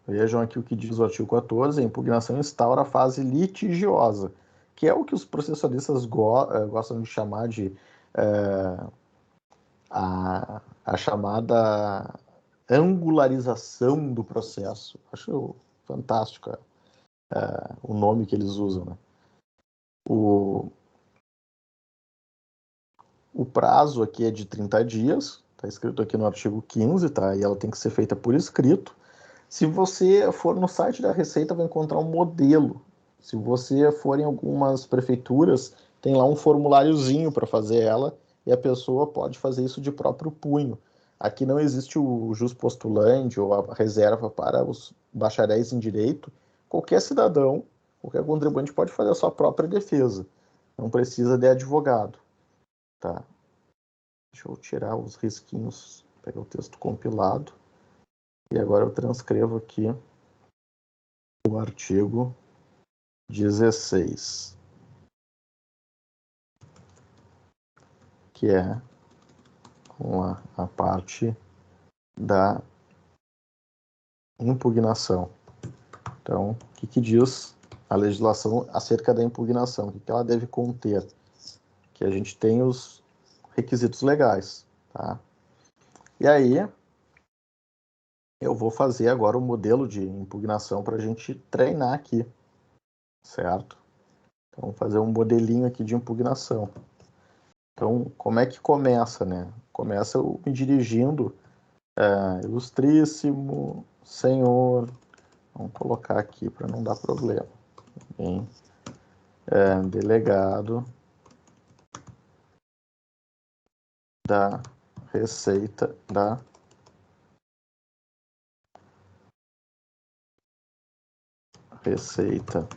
Vejam aqui o que diz o artigo 14, a impugnação instaura a fase litigiosa, que é o que os processualistas gostam de chamar de a chamada angularização do processo. Acho fantástico o nome que eles usam, né? O prazo aqui é de 30 dias, está escrito aqui no artigo 15, tá? E ela tem que ser feita por escrito. Se você for no site da Receita, vai encontrar um modelo. Se você for em algumas prefeituras, tem lá um formuláriozinho para fazer ela e a pessoa pode fazer isso de próprio punho. Aqui não existe o jus postulante ou a reserva para os bacharéis em direito. Qualquer cidadão, qualquer contribuinte pode fazer a sua própria defesa. Não precisa de advogado. Tá. Deixa eu tirar os risquinhos, pegar o texto compilado. E agora eu transcrevo aqui o artigo 16, que é a parte da impugnação. Então, o que diz a legislação acerca da impugnação? O que ela deve conter? Que a gente tem os requisitos legais, tá? E aí, eu vou fazer agora o modelo de impugnação para a gente treinar aqui, certo? Então, vamos fazer um modelinho aqui de impugnação. Então, como é que começa, né? Começa eu me dirigindo, ilustríssimo senhor, vamos colocar aqui para não dar problema, bem, delegado da Receita da Receita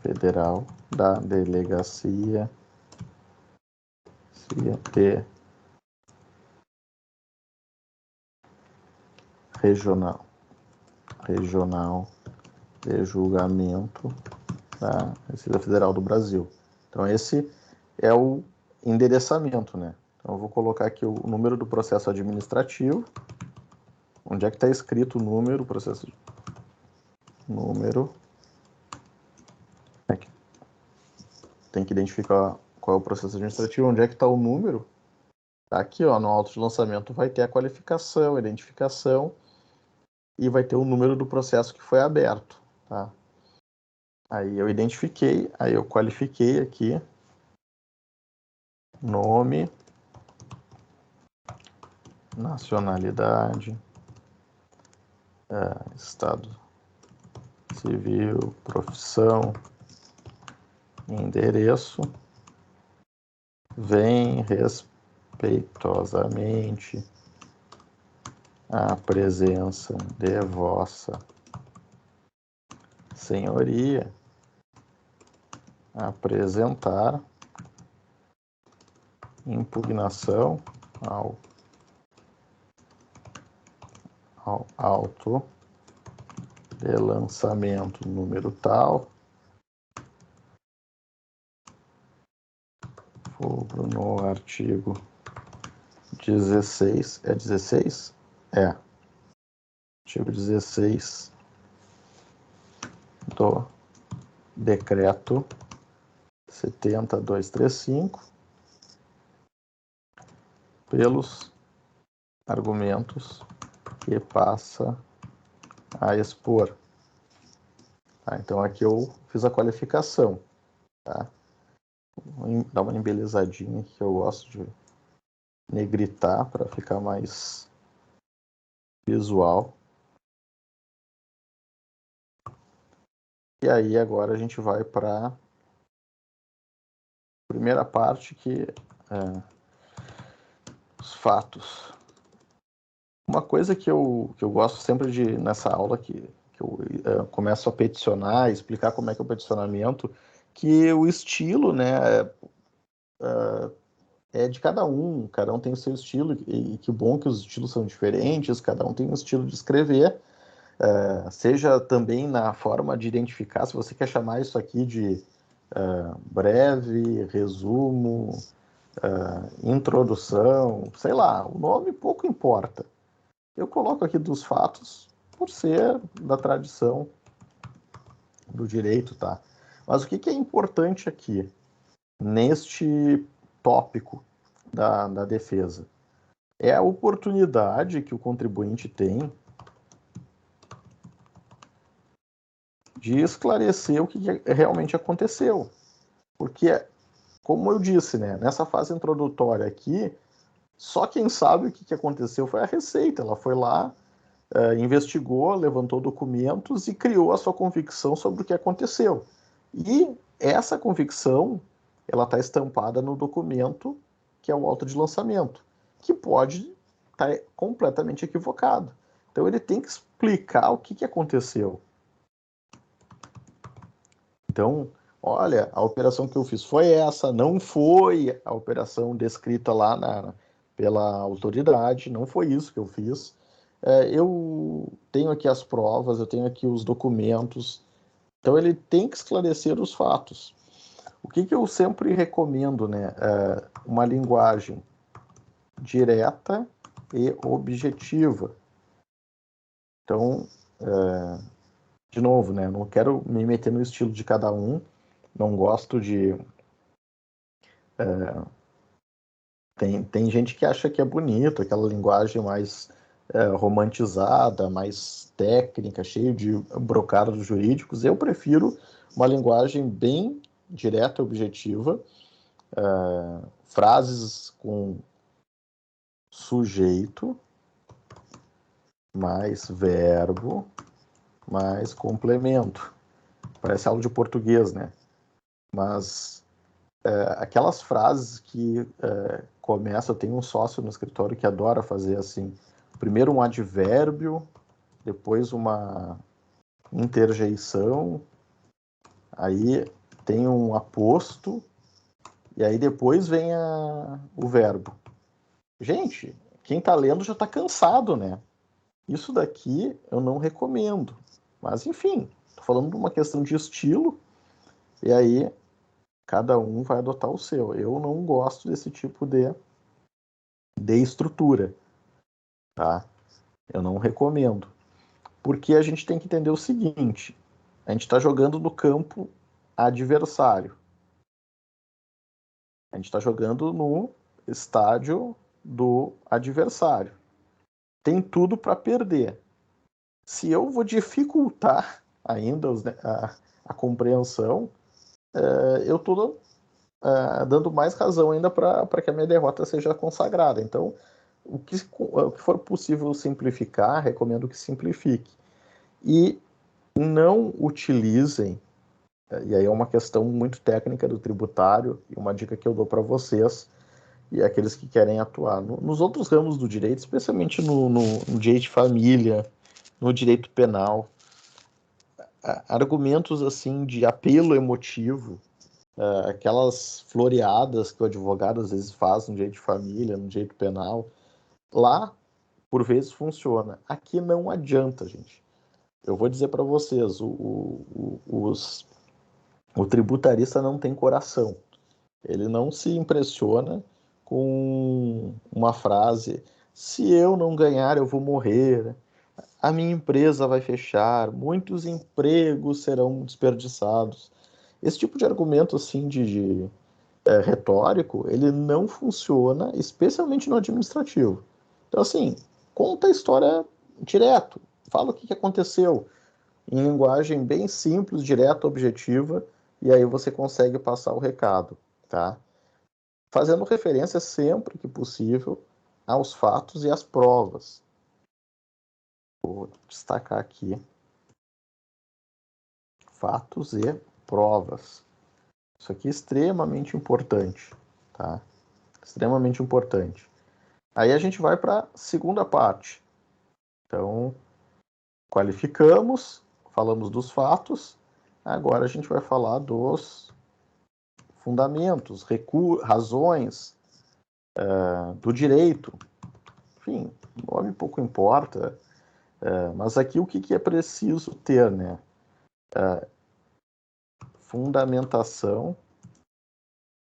Federal da Delegacia Regional de Julgamento tá? Receita Federal do Brasil. Então, esse é o endereçamento, né? Então, eu vou colocar aqui o número do processo administrativo. Onde é que está escrito o número, o processo? Número. Tem que identificar qual é o processo administrativo. Onde é que está o número? Tá aqui, ó, no auto de lançamento vai ter a qualificação, a identificação e vai ter o número do processo que foi aberto, tá? Aí eu identifiquei, aí eu qualifiquei aqui, nome, nacionalidade, estado civil, profissão, endereço, vem respeitosamente a presença de vossa senhoria apresentar impugnação ao auto de lançamento número tal, fulcro no artigo 16, é 16? É. Artigo 16 do decreto 70.235, pelos argumentos que passa a expor. Tá, então aqui eu fiz a qualificação, tá? Vou dar uma embelezadinha que eu gosto de negritar para ficar mais visual. E aí agora a gente vai para a primeira parte, que é os fatos. Uma coisa que eu gosto sempre de, nessa aula, que eu começo a peticionar, explicar como é que é o peticionamento, que o estilo, né, é de cada um tem o seu estilo, e que bom que os estilos são diferentes, cada um tem um estilo de escrever, seja também na forma de identificar, se você quer chamar isso aqui de breve, resumo, introdução, sei lá, o nome pouco importa. Eu coloco aqui dos fatos por ser da tradição do direito, tá? Mas o que é importante aqui, neste tópico da defesa? É a oportunidade que o contribuinte tem de esclarecer o que realmente aconteceu. Porque, como eu disse, né, nessa fase introdutória aqui, só quem sabe o que aconteceu foi a Receita. Ela foi lá, investigou, levantou documentos e criou a sua convicção sobre o que aconteceu. E essa convicção, ela está estampada no documento, que é o auto de lançamento, que pode estar completamente equivocado. Então ele tem que explicar o que aconteceu. Então, olha, a operação que eu fiz foi essa, não foi a operação descrita lá pela autoridade, não foi isso que eu fiz. Eu tenho aqui as provas, eu tenho aqui os documentos, então ele tem que esclarecer os fatos. O que eu sempre recomendo, né? Uma linguagem direta e objetiva. Então, de novo, né? Não quero me meter no estilo de cada um, não gosto de... Tem gente que acha que é bonito, aquela linguagem mais romantizada, mais técnica, cheio de brocados jurídicos. Eu prefiro uma linguagem bem direta e objetiva, frases com sujeito, mais verbo, mais complemento. Parece aula de português, né? Mas aquelas frases que começam, eu tenho um sócio no escritório que adora fazer assim, primeiro um advérbio, depois uma interjeição, aí tem um aposto, e aí depois vem o verbo. Gente, quem está lendo já está cansado, né? Isso daqui eu não recomendo. Mas, enfim, estou falando de uma questão de estilo, E aí, cada um vai adotar o seu. Eu não gosto desse tipo de estrutura, tá? Eu não recomendo. Porque a gente tem que entender o seguinte: a gente está jogando no campo adversário. A gente está jogando no estádio do adversário. Tem tudo para perder. Se eu vou dificultar ainda a compreensão, eu estou dando mais razão ainda para que a minha derrota seja consagrada. Então, o que for possível simplificar, recomendo que simplifique. E não utilizem, e aí é uma questão muito técnica do tributário, e uma dica que eu dou para vocês e aqueles que querem atuar. Nos outros ramos do direito, especialmente no direito de família, no direito penal, argumentos assim de apelo emotivo, aquelas floreadas que o advogado às vezes faz no direito de família, no direito penal, lá, por vezes, funciona. Aqui não adianta, gente. Eu vou dizer para vocês, o tributarista não tem coração. Ele não se impressiona com uma frase: se eu não ganhar, eu vou morrer, a minha empresa vai fechar, muitos empregos serão desperdiçados. Esse tipo de argumento assim retórico, ele não funciona, especialmente no administrativo. Então, assim, conta a história direto, fala o que aconteceu, em linguagem bem simples, direta, objetiva, e aí você consegue passar o recado, tá? Fazendo referência sempre que possível aos fatos e às provas. Vou destacar aqui fatos e provas. Isso aqui é extremamente importante, tá? Extremamente importante. Aí a gente vai para a segunda parte. Então, qualificamos, falamos dos fatos, agora a gente vai falar dos fundamentos, razões do direito. Enfim, o nome pouco importa, mas aqui o que é preciso ter, né? Fundamentação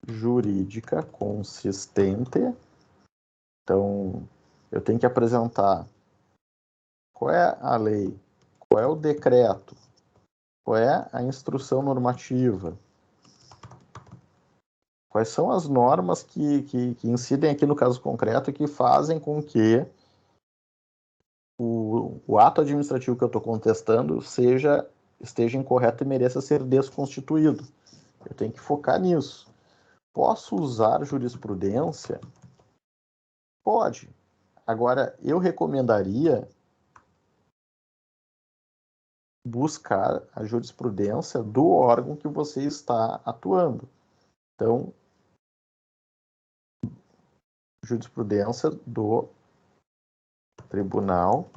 jurídica consistente. Então, eu tenho que apresentar qual é a lei, qual é o decreto, qual é a instrução normativa, quais são as normas que incidem aqui no caso concreto e que fazem com que o ato administrativo que eu estou contestando esteja incorreto e mereça ser desconstituído. Eu tenho que focar nisso. Posso usar jurisprudência? Pode. Agora, eu recomendaria buscar a jurisprudência do órgão que você está atuando. Então, jurisprudência do tribunal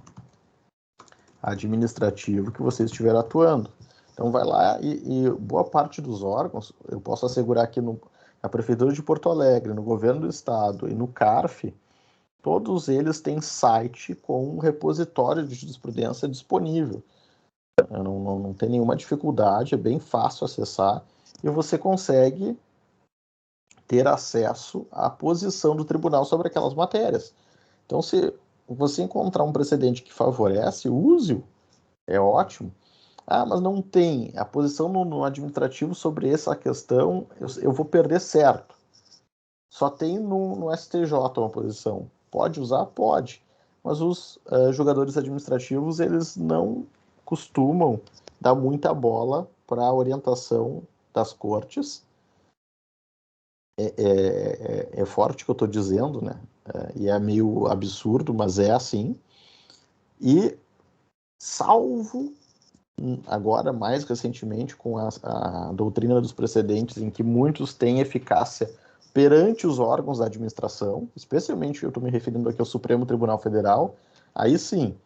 administrativo que você estiver atuando. Então, vai lá e boa parte dos órgãos, eu posso assegurar que na Prefeitura de Porto Alegre, no Governo do Estado e no CARF, todos eles têm site com um repositório de jurisprudência disponível. Não tem nenhuma dificuldade, é bem fácil acessar e você consegue ter acesso à posição do tribunal sobre aquelas matérias. Então, se você encontrar um precedente que favorece, use-o, é ótimo. Ah, mas não tem a posição no administrativo sobre essa questão, eu vou perder certo. Só tem no STJ uma posição. Pode usar? Pode. Mas os julgadores administrativos, eles não costumam dar muita bola para a orientação das cortes. É forte o que eu estou dizendo, né? E é meio absurdo, mas é assim. E salvo agora, mais recentemente, com a doutrina dos precedentes, em que muitos têm eficácia perante os órgãos da administração, especialmente eu estou me referindo aqui ao Supremo Tribunal Federal, aí sim,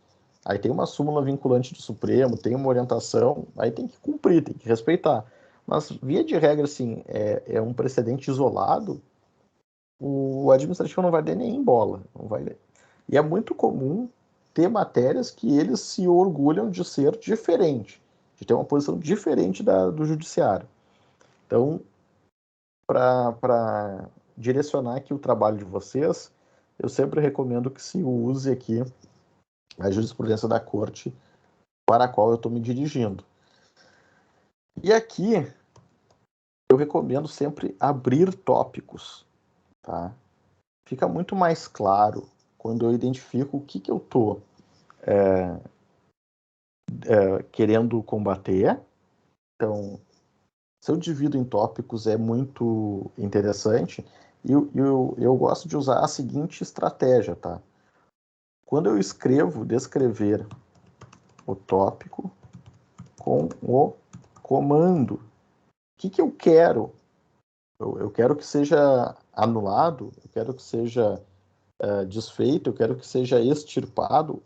aí tem uma súmula vinculante do Supremo, tem uma orientação, aí tem que cumprir, tem que respeitar. Mas, via de regra, assim, é um precedente isolado, o administrativo não vai dar nem bola. Não vai. E é muito comum ter matérias que eles se orgulham de ser diferente, de ter uma posição diferente do judiciário. Então, para direcionar aqui o trabalho de vocês, eu sempre recomendo que se use aqui a jurisprudência da corte para a qual eu estou me dirigindo. E aqui, eu recomendo sempre abrir tópicos, tá? Fica muito mais claro quando eu identifico o que eu estou querendo combater. Então, se eu divido em tópicos, é muito interessante. E eu gosto de usar a seguinte estratégia, tá? Quando eu descrever o tópico com o comando, o que eu quero? Eu quero que seja anulado, eu quero que seja desfeito, eu quero que seja extirpado. O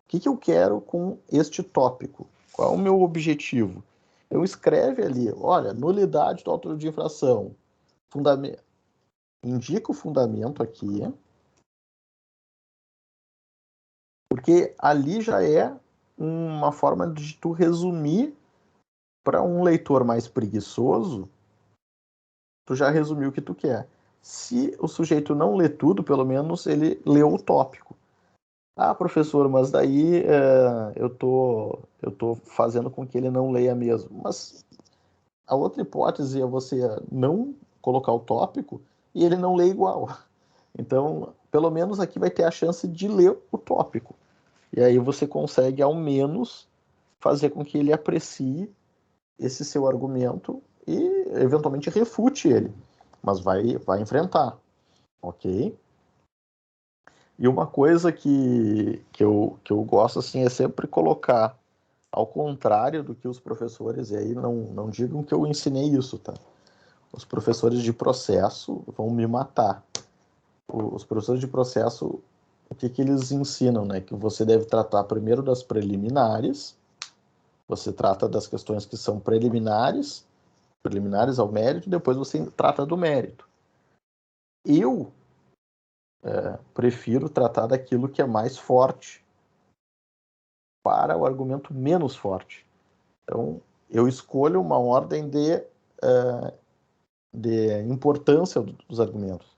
que eu quero com este tópico? Qual é o meu objetivo? Eu escreve ali, olha, nulidade do autor de infração. Indica o fundamento aqui, porque ali já é uma forma de tu resumir para um leitor mais preguiçoso, tu já resumiu o que tu quer. Se o sujeito não lê tudo, pelo menos ele leu o tópico. Ah, professor, mas daí eu tô fazendo com que ele não leia mesmo. Mas a outra hipótese é você não colocar o tópico e ele não lê igual. Então, pelo menos aqui vai ter a chance de ler o tópico. E aí você consegue, ao menos, fazer com que ele aprecie esse seu argumento e, eventualmente, refute ele. Mas vai enfrentar, ok? E uma coisa que eu gosto assim, é sempre colocar ao contrário do que os professores, e aí não digam que eu ensinei isso, tá? Os professores de processo vão me matar. Os professores de processo, o que eles ensinam, né? Que você deve tratar primeiro das preliminares, você trata das questões que são preliminares ao mérito, e depois você trata do mérito. Eu prefiro tratar daquilo que é mais forte para o argumento menos forte. Então, eu escolho uma ordem de importância dos argumentos.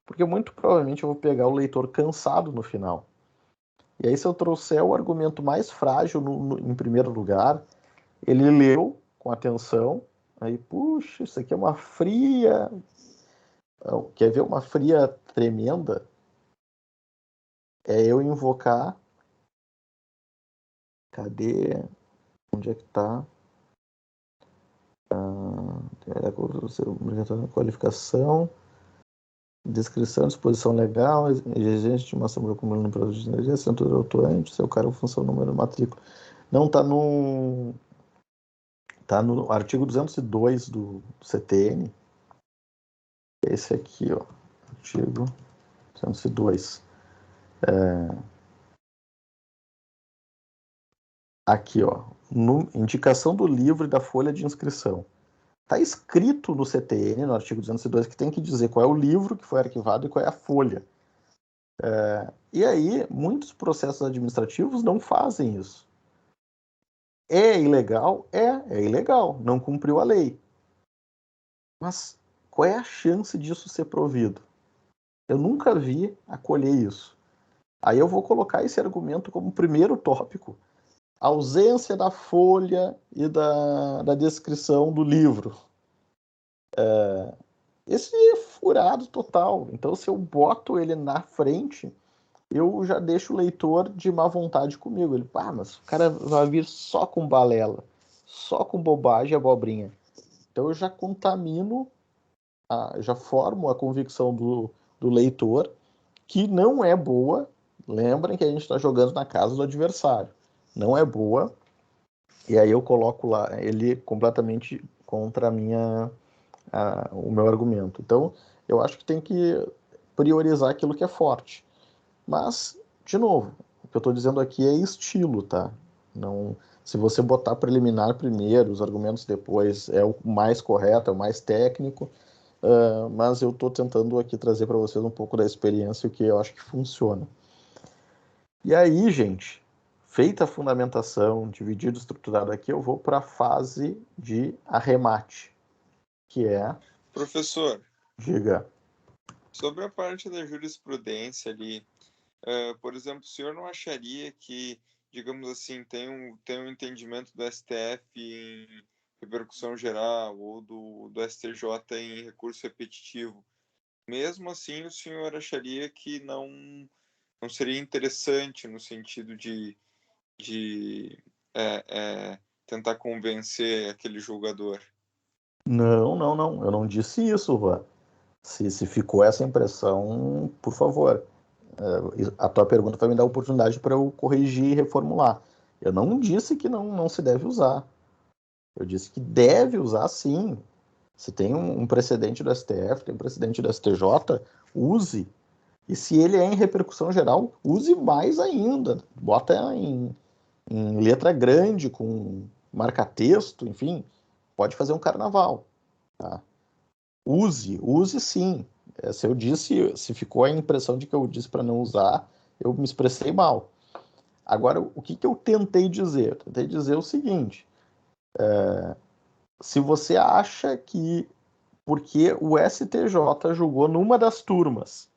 Porque muito provavelmente eu vou pegar o leitor cansado no final. E aí, se eu trouxer o argumento mais frágil em primeiro lugar, ele leu com atenção, aí, puxa, isso aqui é uma fria... Quer ver uma fria tremenda? É eu invocar... Cadê? Onde é que tá? Qualificação, descrição, disposição legal, exigência de estimação do acúmulo no produto de energia, assinatura do autuante, seu cargo, função, número, matrícula. Não, está no artigo 202 do CTN. Esse aqui, ó, artigo 202. Aqui, ó, indicação do livro e da folha de inscrição. Está escrito no CTN, no artigo 202, que tem que dizer qual é o livro que foi arquivado e qual é a folha. E aí, muitos processos administrativos não fazem isso. É ilegal? É ilegal. Não cumpriu a lei. Mas qual é a chance disso ser provido? Eu nunca vi acolher isso. Aí eu vou colocar esse argumento como primeiro tópico. Ausência da folha e da descrição do livro. Esse é furado total. Então, se eu boto ele na frente, eu já deixo o leitor de má vontade comigo. Ele, mas o cara vai vir só com balela, só com bobagem e abobrinha. Então eu já contamino, já formo a convicção do leitor, que não é boa. Lembrem que a gente está jogando na casa do adversário. Não é boa. E aí eu coloco lá ele completamente contra o meu argumento. Então, eu acho que tem que priorizar aquilo que é forte. Mas, de novo, o que eu estou dizendo aqui é estilo, tá? Não, se você botar preliminar primeiro, os argumentos depois, é o mais correto, é o mais técnico, mas eu estou tentando aqui trazer para vocês um pouco da experiência, o que eu acho que funciona. E aí, gente, feita a fundamentação, dividido, estruturado aqui, eu vou para a fase de arremate. Que é... Professor, Diga. sobre a parte da jurisprudência ali, por exemplo, o senhor não acharia que, digamos assim, tem um entendimento do STF em repercussão geral ou do STJ em recurso repetitivo? Mesmo assim, o senhor acharia que não seria interessante no sentido de tentar convencer aquele julgador? Não. Eu não disse isso, Van. Se ficou essa impressão, por favor. A tua pergunta vai me dar a oportunidade para eu corrigir e reformular. Eu não disse que não se deve usar. Eu disse que deve usar sim. Se tem um precedente do STF, tem um precedente do STJ, use. E se ele é em repercussão geral, use mais ainda. Bota em letra grande, com marca-texto, enfim. Pode fazer um carnaval. Tá? Use sim. Se ficou a impressão de que eu disse para não usar, eu me expressei mal. Agora, o que eu tentei dizer? Tentei dizer o seguinte: se você acha que porque o STJ julgou numa das turmas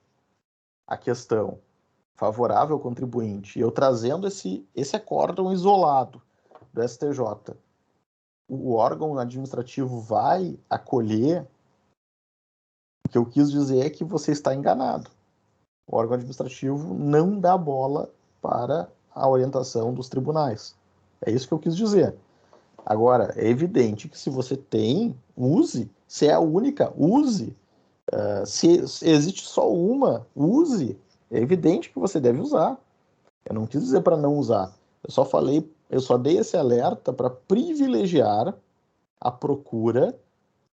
a questão favorável ao contribuinte, e eu trazendo esse acórdão isolado do STJ, o órgão administrativo vai acolher. O que eu quis dizer é que você está enganado. O órgão administrativo não dá bola para a orientação dos tribunais. É isso que eu quis dizer. Agora, é evidente que se você tem, use. Se é a única, use. Se existe só uma, use. É evidente que você deve usar. Eu não quis dizer para não usar. Eu só dei esse alerta para privilegiar a procura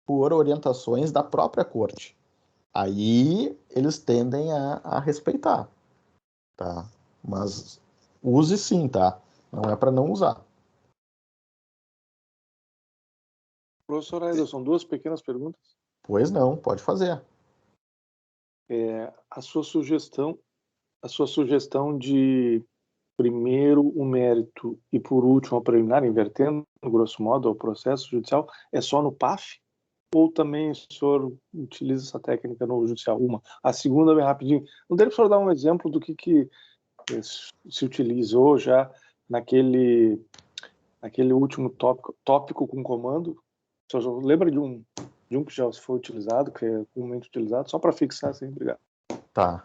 por orientações da própria corte. Aí eles tendem a respeitar, tá? Mas use sim, tá? Não é para não usar. Professor Ederson, duas pequenas perguntas. Pois não, pode fazer. A sua sugestão de primeiro o mérito e por último a preliminar, invertendo, grosso modo, o processo judicial, é só no PAF? Ou também o senhor utiliza essa técnica no judicial? A segunda, bem rapidinho. Não deve o senhor dar um exemplo do que se utilizou já naquele último tópico com comando? O senhor lembra de um que já foi utilizado, que é comumente utilizado? Só para fixar, assim, obrigado. Tá.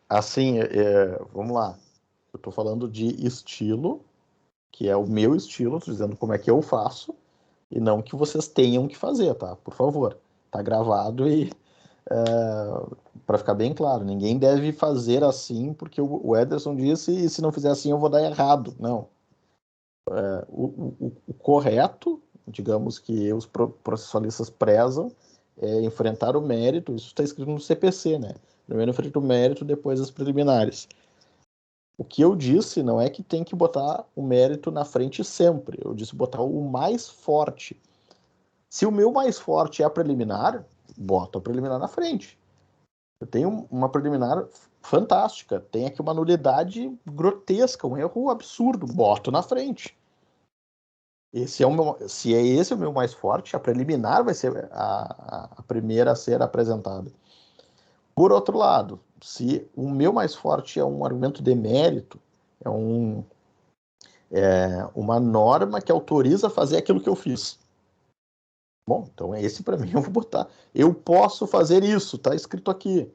Assim, vamos lá. Eu estou falando de estilo, que é o meu estilo, estou dizendo como é que eu faço, e não que vocês tenham que fazer, tá? Por favor. Tá gravado e para ficar bem claro, ninguém deve fazer assim porque o Ederson disse e se não fizer assim eu vou dar errado. Não. O correto, digamos que os processualistas prezam, é enfrentar o mérito. Isso está escrito no CPC, né? Primeiro enfrenta o mérito, depois as preliminares. O que eu disse não é que tem que botar o mérito na frente sempre. Eu disse botar o mais forte. Se o meu mais forte é a preliminar, bota a preliminar na frente. Eu tenho uma preliminar fantástica. Tem aqui uma nulidade grotesca, um erro absurdo. Boto na frente. Se é esse o meu mais forte, a preliminar vai ser a primeira a ser apresentada. Por outro lado, se o meu mais forte é um argumento de mérito, uma norma que autoriza a fazer aquilo que eu fiz. Bom, então esse para mim eu vou botar. Eu posso fazer isso, tá escrito aqui.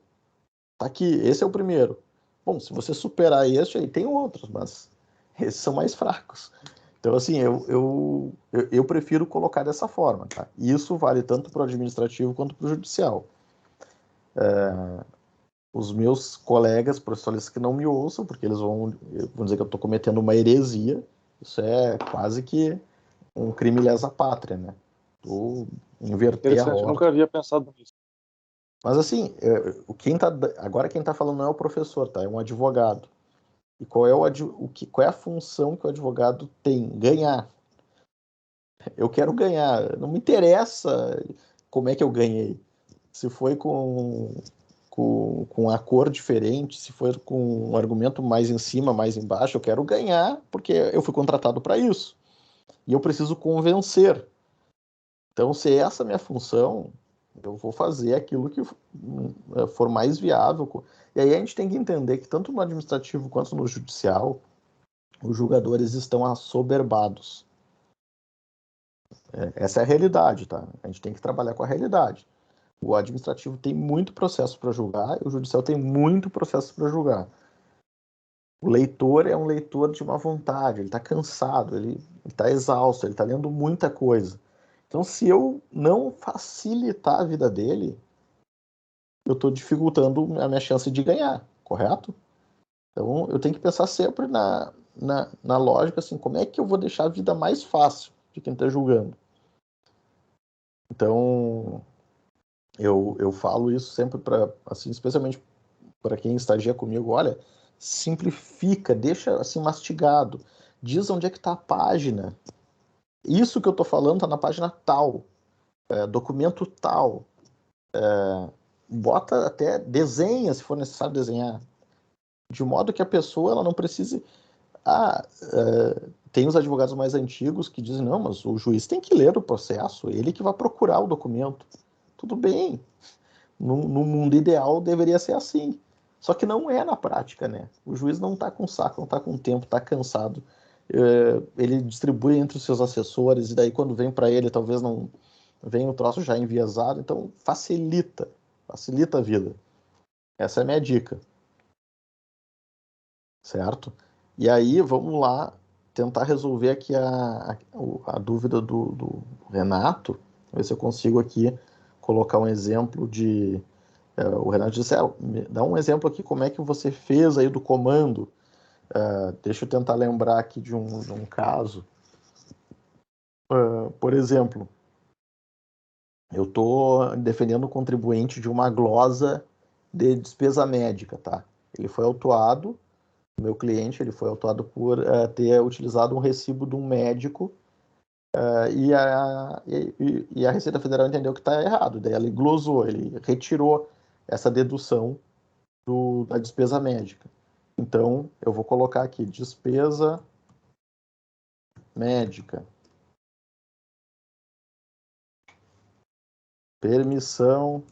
Tá aqui, esse é o primeiro. Bom, se você superar este, aí tem outros, mas esses são mais fracos. Então, assim, eu prefiro colocar dessa forma, tá? E isso vale tanto para o administrativo quanto para o judicial. Os meus colegas processualistas que não me ouçam, porque eles vão dizer que eu estou cometendo uma heresia, isso é quase que um crime lesa pátria, né? Inverter a ordem. Eu nunca havia pensado nisso. Mas assim, agora quem está falando não é o professor, tá? É um advogado. E qual é a função que o advogado tem? Ganhar. Eu quero ganhar. Não me interessa como é que eu ganhei. Se foi com a cor diferente, se for com um argumento mais em cima, mais embaixo, eu quero ganhar porque eu fui contratado para isso. E eu preciso convencer. Então, se essa é a minha função, eu vou fazer aquilo que for mais viável. E aí a gente tem que entender que tanto no administrativo quanto no judicial, os julgadores estão assoberbados. Essa é a realidade, tá? A gente tem que trabalhar com a realidade. O administrativo tem muito processo para julgar e o judicial tem muito processo para julgar. O leitor é um leitor de má vontade, ele está cansado, ele está exausto, ele está lendo muita coisa. Então, se eu não facilitar a vida dele, eu estou dificultando a minha chance de ganhar, correto? Então, eu tenho que pensar sempre na lógica, assim, como é que eu vou deixar a vida mais fácil de quem está julgando. Então, eu falo isso sempre para, assim, especialmente para quem estagia comigo, olha, simplifica, deixa assim mastigado, diz onde é que está a página. Isso que eu estou falando está na página tal, documento tal, bota até, desenha se for necessário desenhar, de modo que a pessoa ela não precise... tem os advogados mais antigos que dizem, não, mas o juiz tem que ler o processo, ele que vai procurar o documento. Tudo bem, no mundo ideal deveria ser assim. Só que não é na prática, né? O juiz não está com saco, não está com tempo, está cansado. Ele distribui entre os seus assessores, e daí quando vem para ele, talvez não venha o troço já enviesado. Então, facilita a vida. Essa é a minha dica. Certo? E aí, vamos lá tentar resolver aqui a dúvida do Renato. Ver se eu consigo aqui colocar um exemplo de... o Renato disse, dá um exemplo aqui como é que você fez aí do comando. Deixa eu tentar lembrar aqui de um caso. Por exemplo, eu estou defendendo o contribuinte de uma glosa de despesa médica, tá? Ele foi autuado, o meu cliente, ele foi autuado por ter utilizado um recibo de um médico e a Receita Federal entendeu que está errado. Daí ela glosou, ele retirou essa dedução da despesa médica. Então, eu vou colocar aqui, despesa médica. Permissão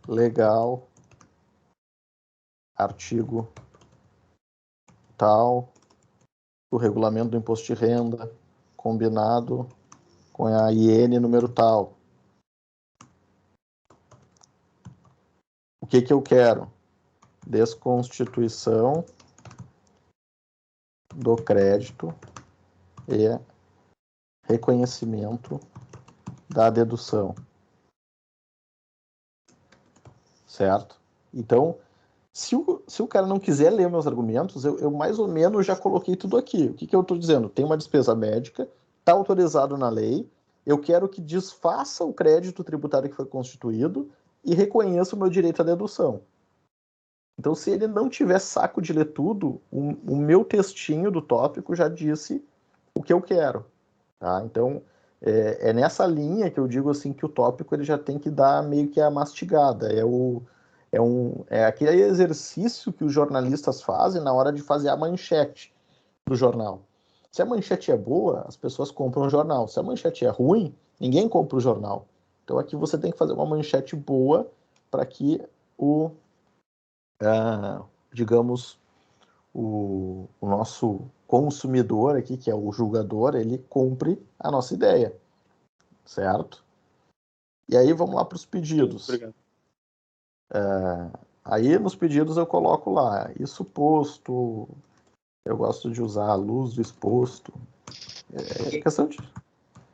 legal, artigo tal, o regulamento do imposto de renda, combinado com a IN número tal. O que eu quero? Desconstituição do crédito e reconhecimento da dedução. Certo? Então, se o cara não quiser ler meus argumentos, eu mais ou menos já coloquei tudo aqui. O que eu estou dizendo? Tem uma despesa médica, está autorizado na lei, eu quero que desfaça o crédito tributário que foi constituído e reconheça o meu direito à dedução. Então, se ele não tiver saco de ler tudo, o meu textinho do tópico já disse o que eu quero. Tá? Então, é nessa linha que eu digo assim que o tópico ele já tem que dar meio que a mastigada. É aquele exercício que os jornalistas fazem na hora de fazer a manchete do jornal. Se a manchete é boa, as pessoas compram o jornal. Se a manchete é ruim, ninguém compra o jornal. Então aqui você tem que fazer uma manchete boa para que digamos, o nosso consumidor aqui, que é o julgador, ele compre a nossa ideia. Certo? E aí vamos lá para os pedidos. Obrigado. Aí nos pedidos eu coloco lá, isso posto, eu gosto de usar a luz do exposto. É questão de...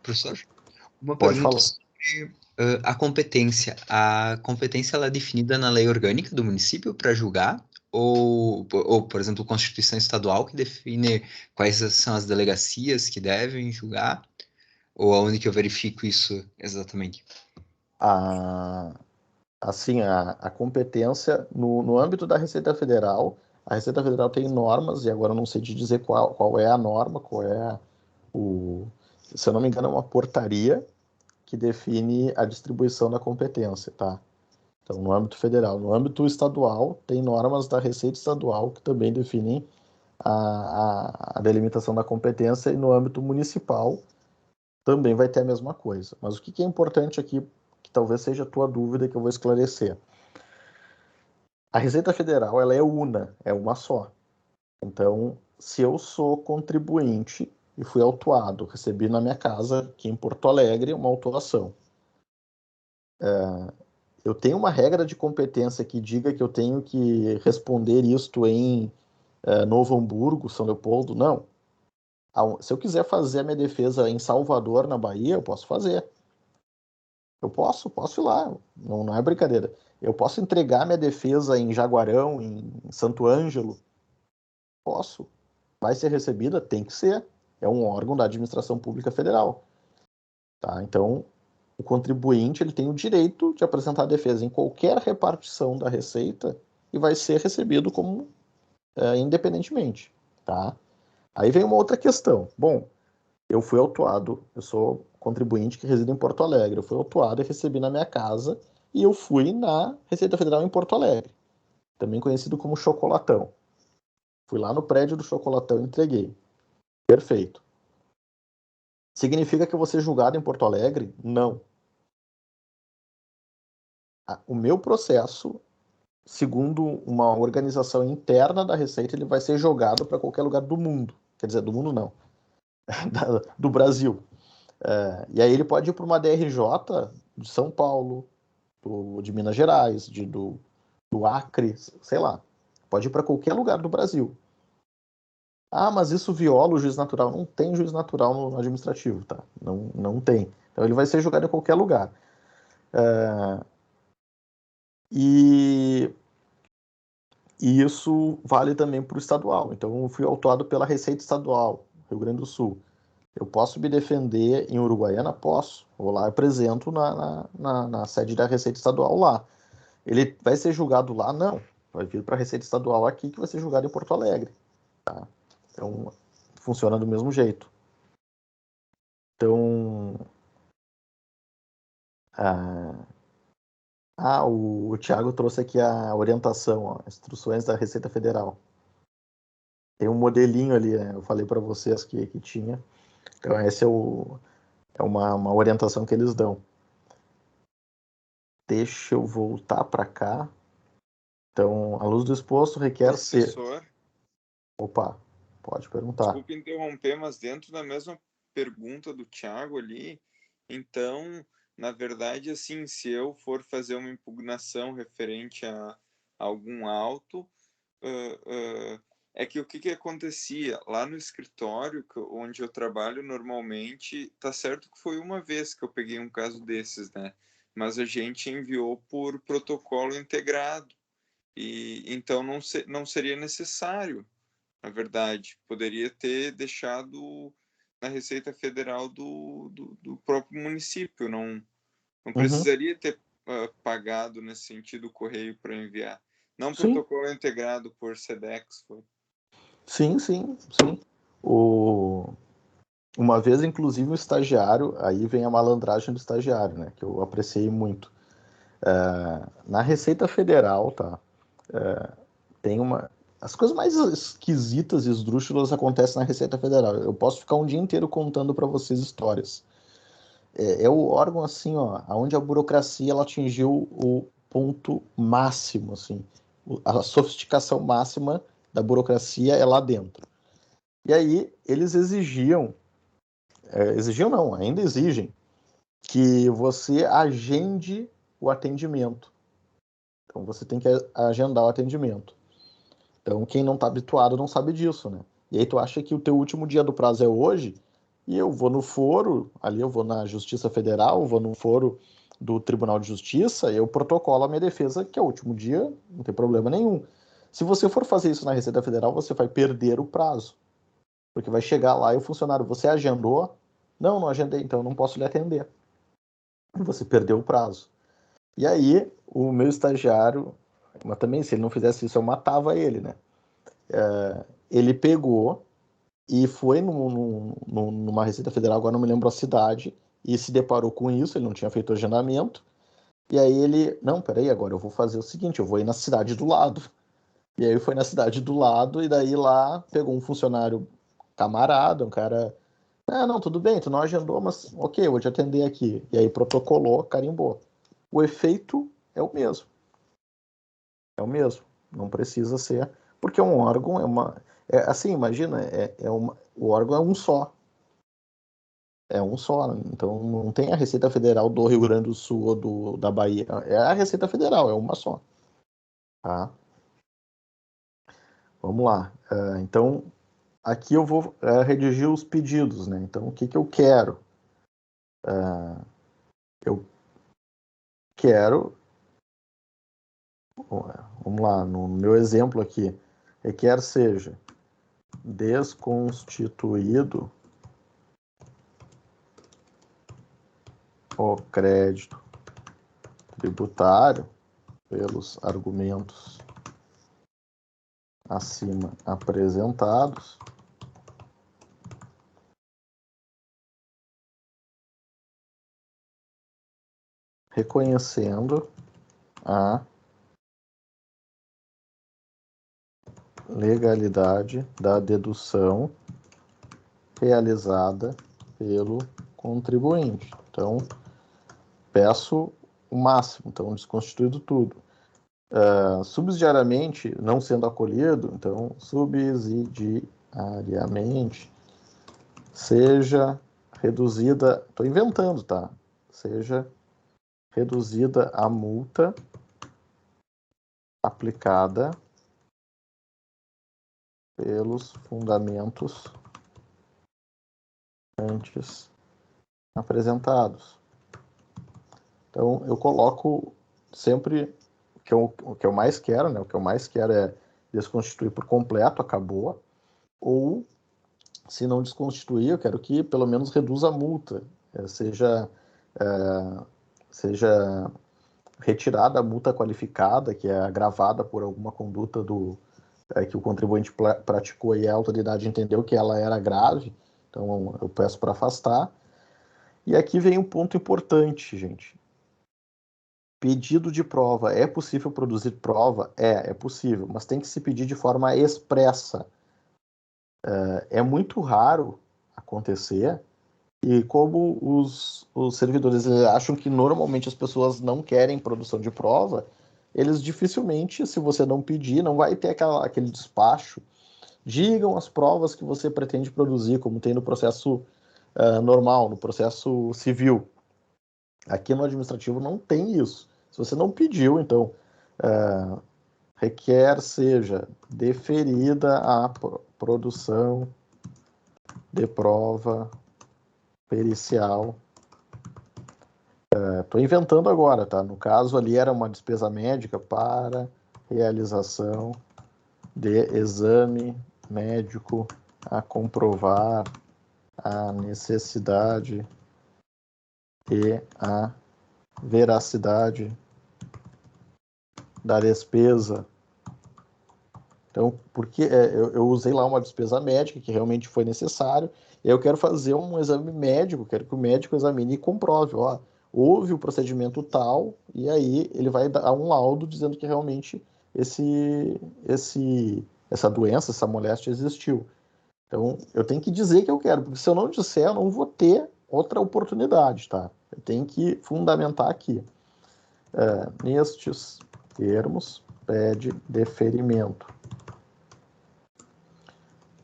Professor, uma Pode pergunta falar. sobre a competência. A competência ela é definida na lei orgânica do município para julgar? Ou, por exemplo, Constituição Estadual que define quais são as delegacias que devem julgar? Ou aonde que eu verifico isso exatamente? Assim, a competência no âmbito da Receita Federal, a Receita Federal tem normas, e agora eu não sei te dizer qual é a norma, se eu não me engano, é uma portaria que define a distribuição da competência, tá? Então, no âmbito federal. No âmbito estadual, tem normas da Receita Estadual que também definem a delimitação da competência, e no âmbito municipal também vai ter a mesma coisa. Mas o que é importante aqui, que talvez seja a tua dúvida, que eu vou esclarecer. A Receita Federal, ela é una, é uma só. Então, se eu sou contribuinte e fui autuado, recebi na minha casa, aqui em Porto Alegre, uma autuação. Eu tenho uma regra de competência que diga que eu tenho que responder isto em Novo Hamburgo, São Leopoldo? Não. Se eu quiser fazer a minha defesa em Salvador, na Bahia, eu posso fazer. Eu posso ir lá, não é brincadeira. Eu posso entregar minha defesa em Jaguarão, em Santo Ângelo? Posso. Vai ser recebida? Tem que ser. É um órgão da administração pública federal. Tá? Então, o contribuinte ele tem o direito de apresentar a defesa em qualquer repartição da Receita e vai ser recebido como independentemente. Tá? Aí vem uma outra questão. Bom, eu fui autuado, eu sou contribuinte que reside em Porto Alegre, eu fui autuado e recebi na minha casa e eu fui na Receita Federal em Porto Alegre, também conhecido como Chocolatão. Fui lá no prédio do Chocolatão e entreguei. Perfeito. Significa que eu vou ser julgado em Porto Alegre? Não. O meu processo, segundo uma organização interna da Receita, ele vai ser jogado para qualquer lugar do mundo. Quer dizer, do mundo não. Do Brasil. E aí ele pode ir para uma DRJ de São Paulo, de Minas Gerais, do Acre, sei lá. Pode ir para qualquer lugar do Brasil. Ah, mas isso viola o juiz natural. Não tem juiz natural no administrativo, tá? Não tem. Então ele vai ser julgado em qualquer lugar. E isso vale também para o estadual. Então eu fui autuado pela Receita Estadual, Rio Grande do Sul. Eu posso me defender em Uruguaiana? Posso. Vou lá e apresento na sede da Receita Estadual lá. Ele vai ser julgado lá? Não. Vai vir para a Receita Estadual aqui, que vai ser julgado em Porto Alegre. Tá? Então, funciona do mesmo jeito. Então, o Thiago trouxe aqui a orientação, ó, instruções da Receita Federal. Tem um modelinho ali, né? Eu falei para vocês que tinha. Então, esse é uma orientação que eles dão. Deixa eu voltar para cá. Então, a luz do exposto requer ser... Opa, pode perguntar. Desculpe interromper, mas dentro da mesma pergunta do Thiago ali, então, na verdade, assim, se eu for fazer uma impugnação referente a algum auto, é que o que acontecia lá no escritório onde eu trabalho normalmente, tá certo que foi uma vez que eu peguei um caso desses, né? Mas a gente enviou por protocolo integrado e então não seria necessário, na verdade, poderia ter deixado na Receita Federal do próprio município, não precisaria ter pagado nesse sentido o correio para enviar. Não protocolo integrado por SEDEX foi. Sim. Uma vez, inclusive, um estagiário, aí vem a malandragem do estagiário, né, que eu apreciei muito. Na Receita Federal, tá, tem as coisas mais esquisitas e esdrúxulas acontecem na Receita Federal. Eu posso ficar um dia inteiro contando para vocês histórias. É o órgão, assim, ó, onde a burocracia ela atingiu o ponto máximo, assim. A sofisticação máxima da burocracia é lá dentro. E aí, eles exigiam não, ainda exigem, que você agende o atendimento. Então, você tem que agendar o atendimento. Então, quem não está habituado não sabe disso, né? E aí tu acha que o teu último dia do prazo é hoje, e eu vou no foro, ali eu vou na Justiça Federal, vou no foro do Tribunal de Justiça, e eu protocolo a minha defesa, que é o último dia, não tem problema nenhum. Se você for fazer isso na Receita Federal, você vai perder o prazo. Porque vai chegar lá e o funcionário, você agendou? Não agendei, então eu não posso lhe atender. Você perdeu o prazo. E aí, o meu estagiário, mas também se ele não fizesse isso, eu matava ele, né? Ele pegou e foi numa Receita Federal, agora não me lembro a cidade, e se deparou com isso, ele não tinha feito agendamento, e aí ele, não, peraí, agora eu vou fazer o seguinte, eu vou ir na cidade do lado. E aí foi na cidade do lado, e daí lá pegou um funcionário camarada, um cara Ah, não, tudo bem, tu não agendou, mas ok, eu vou te atender aqui. E aí protocolou, carimbou. O efeito é o mesmo. É o mesmo. Não precisa ser, porque um órgão é uma... assim, imagina, o órgão é um só. É um só, né? Então não tem a Receita Federal do Rio Grande do Sul ou da Bahia. É a Receita Federal, é uma só. Tá? Vamos lá. Então, aqui eu vou redigir os pedidos, né? Então, o que que eu quero? Eu quero... Vamos lá, no meu exemplo aqui. Requer seja desconstituído o crédito tributário pelos argumentos acima apresentados, reconhecendo a legalidade da dedução realizada pelo contribuinte. Então, peço o máximo, então desconstituído tudo. Subsidiariamente, não sendo acolhido, então, subsidiariamente, seja reduzida, estou inventando, tá? Seja reduzida a multa aplicada pelos fundamentos antes apresentados. Então, eu coloco sempre o que eu mais quero, né? O que eu mais quero é desconstituir por completo, acabou. Ou, se não desconstituir, eu quero que pelo menos reduza a multa, seja retirada a multa qualificada, que é agravada por alguma conduta que o contribuinte praticou e a autoridade entendeu que ela era grave, então eu peço para afastar. E aqui vem um ponto importante, gente. Pedido de prova. É possível produzir prova? É possível, mas tem que se pedir de forma expressa. É muito raro acontecer, e como os servidores acham que normalmente as pessoas não querem produção de prova, eles dificilmente, se você não pedir, não vai ter aquele despacho. Digam as provas que você pretende produzir, como tem no processo normal, no processo civil. Aqui no administrativo não tem isso. Se você não pediu, então, requer seja deferida a produção de prova pericial. Estou inventando agora, tá? No caso ali era uma despesa médica para realização de exame médico a comprovar a necessidade e a veracidade da despesa. Então, porque eu usei lá uma despesa médica que realmente foi necessário, e eu quero fazer um exame médico, quero que o médico examine e comprove, ó, houve o procedimento tal, e aí ele vai dar um laudo dizendo que realmente essa doença, essa moléstia existiu. Então, eu tenho que dizer que eu quero, porque se eu não disser, eu não vou ter outra oportunidade, tá? Eu tenho que fundamentar aqui. Nestes termos, pede deferimento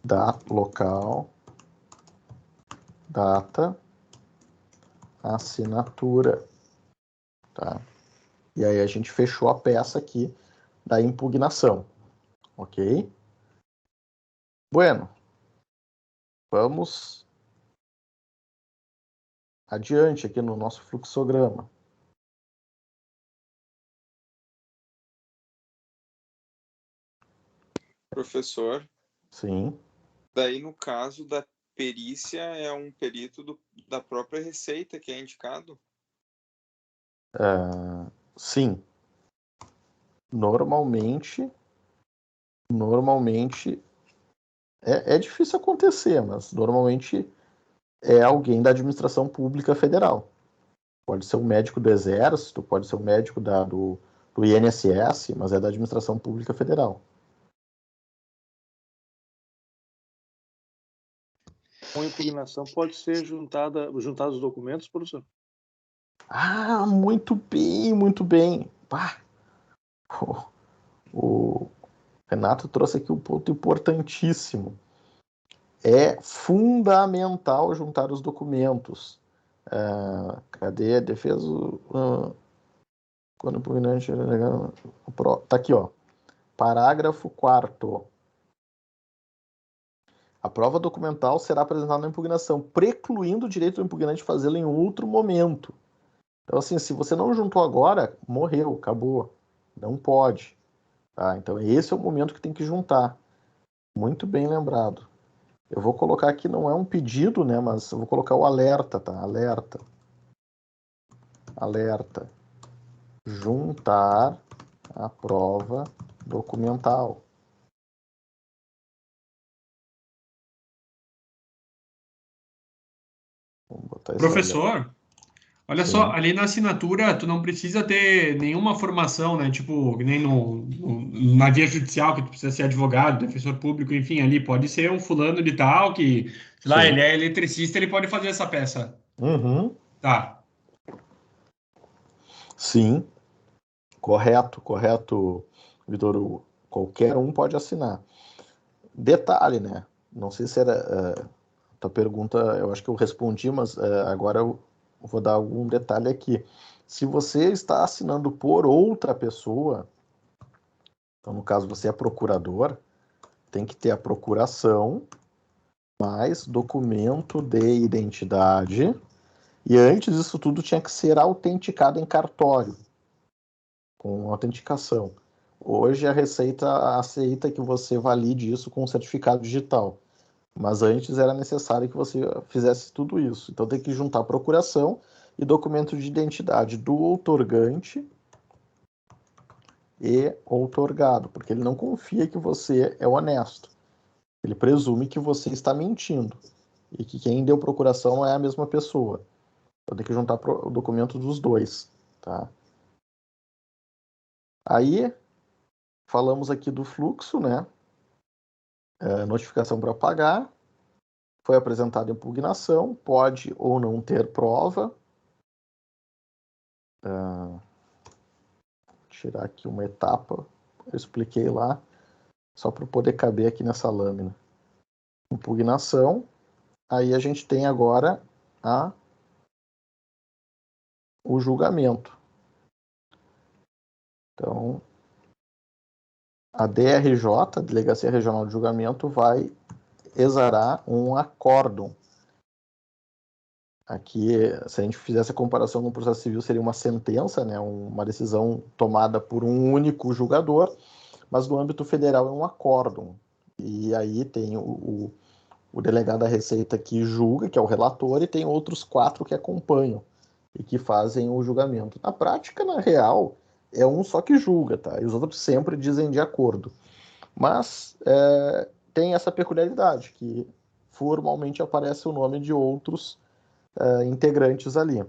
da local, data, assinatura, tá? E aí a gente fechou a peça aqui da impugnação, ok? Bueno, vamos adiante aqui no nosso fluxograma. Professor, Sim, daí no caso da perícia é um perito da própria Receita que é indicado? sim. Normalmente é difícil acontecer, mas normalmente é alguém da administração pública federal. Pode ser um médico do Exército, pode ser um médico do INSS, mas é da administração pública federal. Com impugnação pode ser juntados os documentos, professor? Ah, muito bem, muito bem. Pá. O Renato trouxe aqui um ponto importantíssimo. É fundamental juntar os documentos. Cadê a defesa? Quando o impugnante... Tá aqui, ó. Parágrafo 4º. A prova documental será apresentada na impugnação, precluindo o direito do impugnante de fazê-lo em outro momento. Então, assim, se você não juntou agora, morreu, acabou. Não pode. Tá? Então, esse é o momento que tem que juntar. Muito bem lembrado. Eu vou colocar aqui, não é um pedido, né? Mas eu vou colocar o alerta, tá? Alerta. Alerta. Juntar a prova documental. Vamos botar esse alerta. Professor, olha Sim. só, ali na assinatura tu não precisa ter nenhuma formação, né? Tipo, nem na via judicial que tu precisa ser advogado, defensor público, enfim, ali pode ser um fulano de tal que, sei lá, Sim. ele é eletricista, ele pode fazer essa peça. Uhum. Tá. Sim. Correto, Vitor. Qualquer um pode assinar. Detalhe, né? Não sei se era tua pergunta, eu acho que eu respondi, mas agora eu vou dar algum detalhe aqui. Se você está assinando por outra pessoa, então no caso você é procurador, tem que ter a procuração, mais documento de identidade, e antes disso tudo tinha que ser autenticado em cartório, com autenticação. Hoje a Receita aceita que você valide isso com um certificado digital. Mas antes era necessário que você fizesse tudo isso. Então tem que juntar procuração e documento de identidade do outorgante e outorgado, porque ele não confia que você é honesto. Ele presume que você está mentindo e que quem deu procuração não é a mesma pessoa. Então tem que juntar o documento dos dois, tá? Aí falamos aqui do fluxo, né? Notificação para pagar. Foi apresentada impugnação, pode ou não ter prova. Tirar aqui uma etapa, eu expliquei lá, só para poder caber aqui nessa lâmina. Impugnação, aí a gente tem agora o julgamento. Então, a DRJ, Delegacia Regional de Julgamento, vai exarar um acórdão. Aqui, se a gente fizesse a comparação com o processo civil, seria uma sentença, né, uma decisão tomada por um único julgador, mas no âmbito federal é um acórdão. E aí tem o delegado da Receita que julga, que é o relator, e tem outros 4 que acompanham e que fazem o julgamento. Na prática, na real, é um só que julga, tá? E os outros sempre dizem de acordo. Mas tem essa peculiaridade, que formalmente aparece o nome de outros integrantes ali.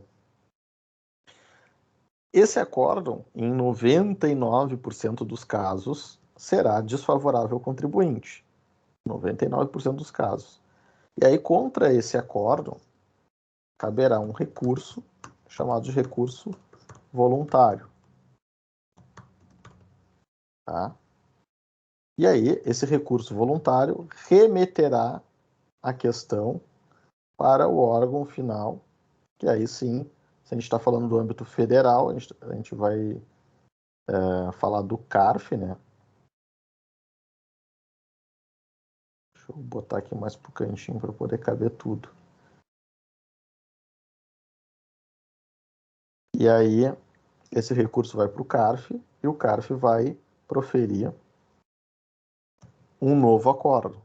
Esse acórdão, em 99% dos casos, será desfavorável ao contribuinte. 99% dos casos. E aí, contra esse acórdão, caberá um recurso, chamado de recurso voluntário. Tá? E aí, esse recurso voluntário remeterá a questão para o órgão final, que aí sim, se a gente está falando do âmbito federal, a gente vai falar do CARF, né? Deixa eu botar aqui mais pro cantinho para poder caber tudo. E aí, esse recurso vai para o CARF e o CARF vai proferir um novo acórdão.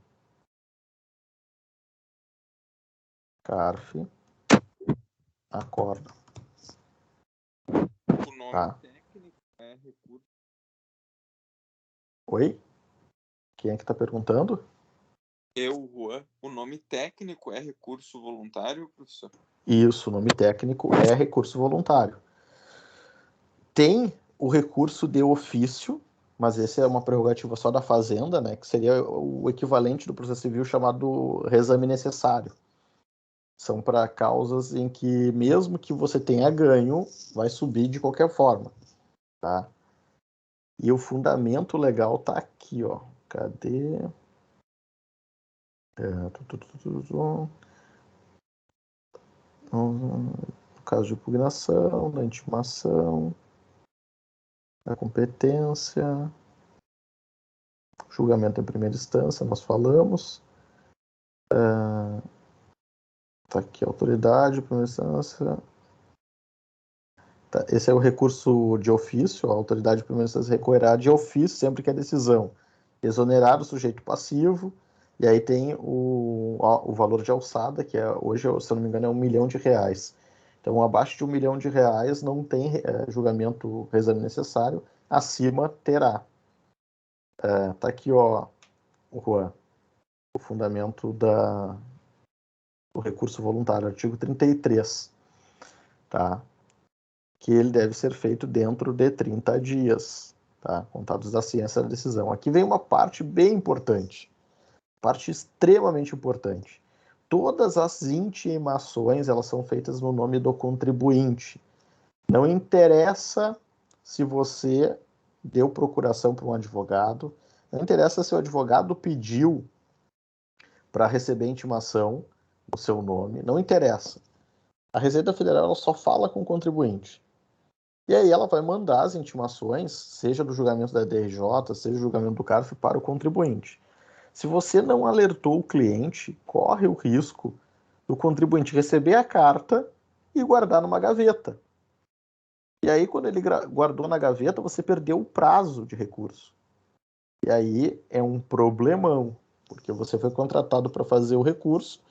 CARF, acórdão. O nome técnico é recurso. Oi? Quem é que está perguntando? Juan. O nome técnico é recurso voluntário, professor? Isso, o nome técnico é recurso voluntário. Tem o recurso de ofício, mas esse é uma prerrogativa só da Fazenda, né? Que seria o equivalente do processo civil chamado reexame necessário. são para causas em que, mesmo que você tenha ganho, vai subir de qualquer forma, tá? E o fundamento legal tá aqui, ó. Cadê? No caso de impugnação, da intimação, da competência, julgamento em primeira instância, nós falamos. Tá aqui, autoridade, primeira instância. Tá, esse é o recurso de ofício, a autoridade de primeira instância recorrerá de ofício sempre que a decisão exonerar o sujeito passivo, e aí tem o valor de alçada, que hoje, se eu não me engano, é R$1 milhão. Então, abaixo de R$1 milhão não tem julgamento exame necessário, acima terá. Tá aqui, ó, Juan, o fundamento do recurso voluntário, artigo 33, tá? Que ele deve ser feito dentro de 30 dias, tá? Contados da ciência da decisão. Aqui vem uma parte bem importante, parte extremamente importante. Todas as intimações, elas são feitas no nome do contribuinte. Não interessa se você deu procuração para um advogado, não interessa se o advogado pediu para receber intimação no seu nome, não interessa. A Receita Federal ela só fala com o contribuinte. E aí ela vai mandar as intimações, seja do julgamento da DRJ, seja do julgamento do CARF, para o contribuinte. Se você não alertou o cliente, corre o risco do contribuinte receber a carta e guardar numa gaveta. E aí, quando ele guardou na gaveta, você perdeu o prazo de recurso. E aí é um problemão, porque você foi contratado para fazer o recurso,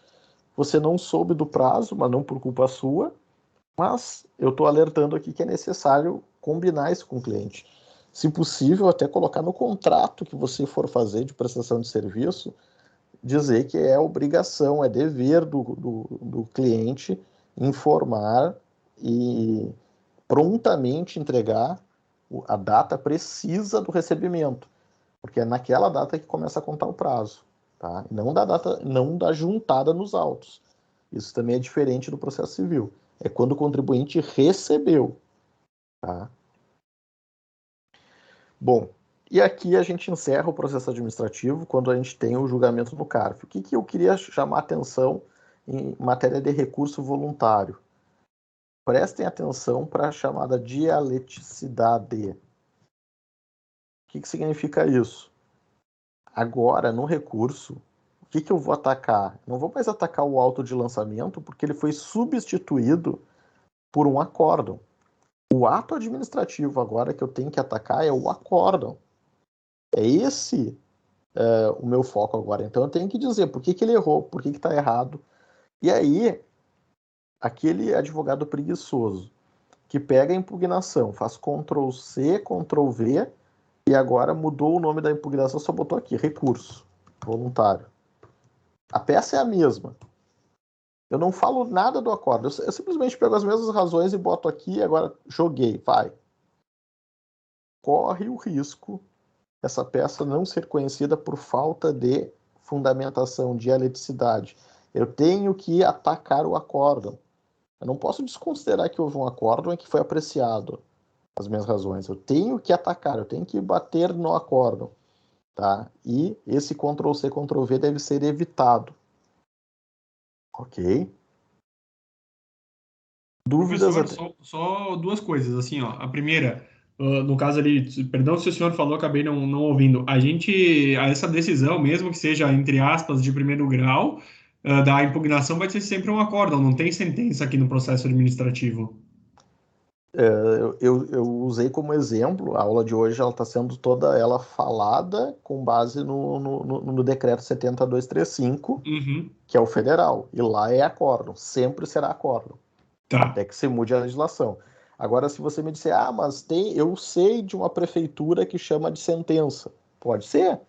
você não soube do prazo, mas não por culpa sua, mas eu estou alertando aqui que é necessário combinar isso com o cliente. Se possível, até colocar no contrato que você for fazer de prestação de serviço, dizer que é obrigação, é dever do cliente informar e prontamente entregar a data precisa do recebimento, porque é naquela data que começa a contar o prazo, tá? Não da data, não da juntada nos autos. Isso também é diferente do processo civil. É quando o contribuinte recebeu, tá? Bom, e aqui a gente encerra o processo administrativo quando a gente tem o julgamento no CARF. O que eu queria chamar a atenção em matéria de recurso voluntário? Prestem atenção para a chamada dialeticidade. O que significa isso? Agora, no recurso, o que eu vou atacar? Não vou mais atacar o auto de lançamento, porque ele foi substituído por um acórdão. O ato administrativo agora que eu tenho que atacar é o acórdão. É esse o meu foco agora. Então eu tenho que dizer por que ele errou, por que está errado. E aí, aquele advogado preguiçoso que pega a impugnação, faz Ctrl+C, Ctrl+V e agora mudou o nome da impugnação, só botou aqui, recurso voluntário. A peça é a mesma. Eu não falo nada do acordo. Eu simplesmente pego as mesmas razões e boto aqui e agora joguei, vai. Corre o risco essa peça não ser conhecida por falta de fundamentação, dialeticidade. Eu tenho que atacar o acórdão. Eu não posso desconsiderar que houve um acórdão e que foi apreciado as minhas razões. Eu tenho que atacar, eu tenho que bater no acórdão. Tá? E esse Ctrl+C, Ctrl+V deve ser evitado. Ok? Dúvidas? Professor, só duas coisas, assim, ó. A primeira, no caso ali, perdão se o senhor falou, acabei não ouvindo. Essa decisão, mesmo que seja, entre aspas, de primeiro grau, da impugnação, vai ser sempre um acórdão, não tem sentença aqui no processo administrativo. Eu usei como exemplo, a aula de hoje ela está sendo toda ela falada com base no decreto 70235, que é o federal, e lá é acórdão, sempre será acórdão, até que se mude a legislação. Agora, se você me disser, mas eu sei de uma prefeitura que chama de sentença, pode ser?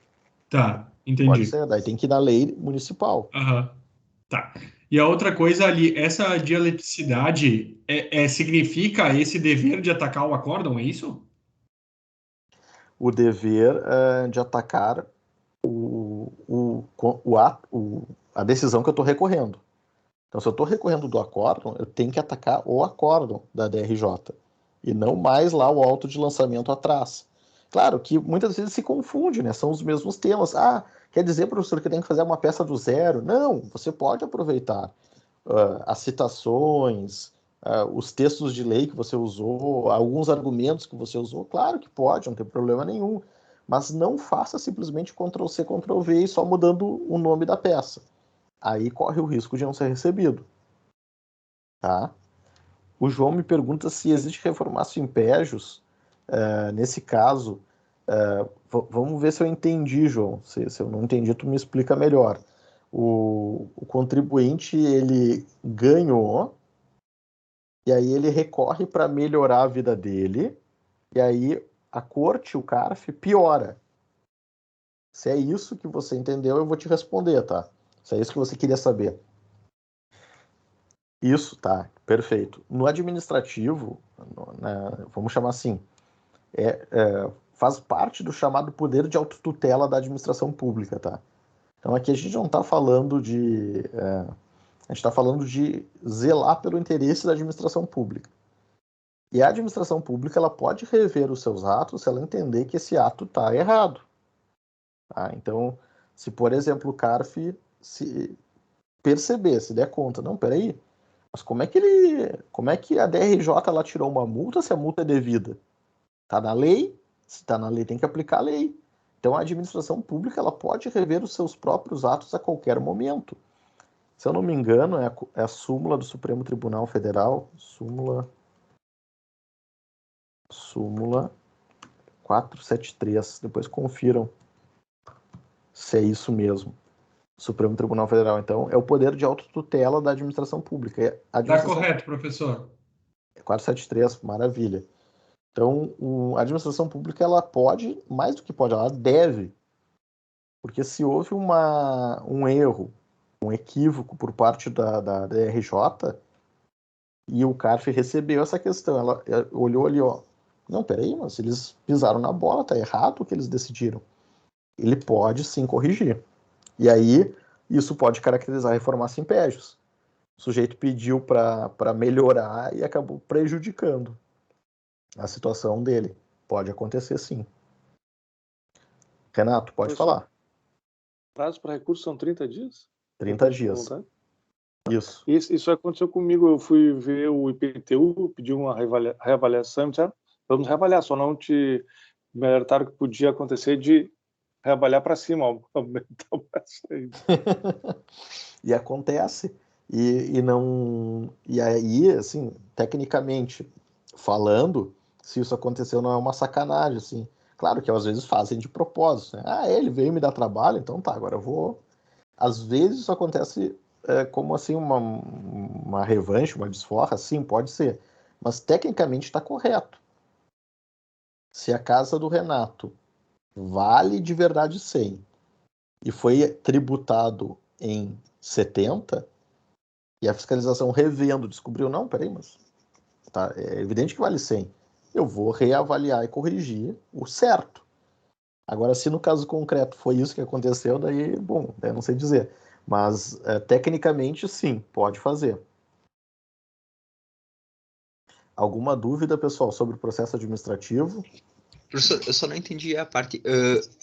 Tá, entendi. Pode ser, daí tem que ir na lei municipal. Tá. E a outra coisa ali, essa dialeticidade significa esse dever de atacar o acórdão, é isso? O dever de atacar a decisão que eu estou recorrendo. Então, se eu estou recorrendo do acórdão, eu tenho que atacar o acórdão da DRJ e não mais lá o auto de lançamento atrás. Claro que muitas vezes se confunde, né? São os mesmos temas. Ah, quer dizer, professor, que tem que fazer uma peça do zero? Não, você pode aproveitar as citações, os textos de lei que você usou, alguns argumentos que você usou. Claro que pode, não tem problema nenhum. Mas não faça simplesmente Ctrl+C, Ctrl+V e só mudando o nome da peça. Aí corre o risco de não ser recebido. Tá? O João me pergunta se existe reformácio impégios. Nesse caso, vamos ver se eu entendi, João. Se eu não entendi, tu me explica melhor. O contribuinte, ele ganhou, e aí ele recorre para melhorar a vida dele, e aí a corte, o CARF, piora. Se é isso que você entendeu, eu vou te responder, tá? Se é isso que você queria saber. Isso, tá, perfeito. No administrativo, vamos chamar assim, faz parte do chamado poder de autotutela da administração pública, tá? Então aqui a gente não está falando de... a gente está falando de zelar pelo interesse da administração pública. E a administração pública, ela pode rever os seus atos se ela entender que esse ato está errado. Tá? Então, se, por exemplo, o CARF se perceber, se der conta, não, peraí, mas como é que a DRJ ela tirou uma multa se a multa é devida? Está na lei, se está na lei tem que aplicar a lei. Então a administração pública ela pode rever os seus próprios atos a qualquer momento. Se eu não me engano, é a súmula do Supremo Tribunal Federal, súmula 473. Depois confiram se é isso mesmo. Supremo Tribunal Federal, então, é o poder de autotutela da administração pública. Tá correto, professor. 473, maravilha. Então, a administração pública, ela pode, mais do que pode, ela deve. Porque se houve um erro, um equívoco por parte da DRJ, e o CARF recebeu essa questão, ela olhou ali, ó, não, peraí, mas eles pisaram na bola, tá errado o que eles decidiram. Ele pode sim corrigir. E aí, isso pode caracterizar reformácio impégios. O sujeito pediu para melhorar e acabou prejudicando a situação dele. Pode acontecer sim. Renato, pode falar. Prazo para recurso são 30 dias? 30 dias. Isso. Isso aconteceu comigo. Eu fui ver o IPTU, pedi uma reavaliação, disseram, vamos reavaliar, só não te me alertaram que podia acontecer de reavaliar para cima, aumentar o preço. E acontece. E aí, assim, tecnicamente falando, se isso aconteceu, não é uma sacanagem, assim. Claro que às vezes fazem de propósito, né? Ah, ele veio me dar trabalho, então tá, agora eu vou. Às vezes isso acontece como assim uma revanche, uma desforra, sim, pode ser. Mas tecnicamente está correto. Se a casa do Renato vale de verdade 100 e foi tributado em 70, e a fiscalização revendo descobriu, não, peraí, mas tá, é evidente que vale 100. Eu vou reavaliar e corrigir o certo. Agora, se no caso concreto foi isso que aconteceu, daí, bom, eu não sei dizer. Mas, tecnicamente, sim, pode fazer. Alguma dúvida, pessoal, sobre o processo administrativo? Professor, eu só não entendi a parte.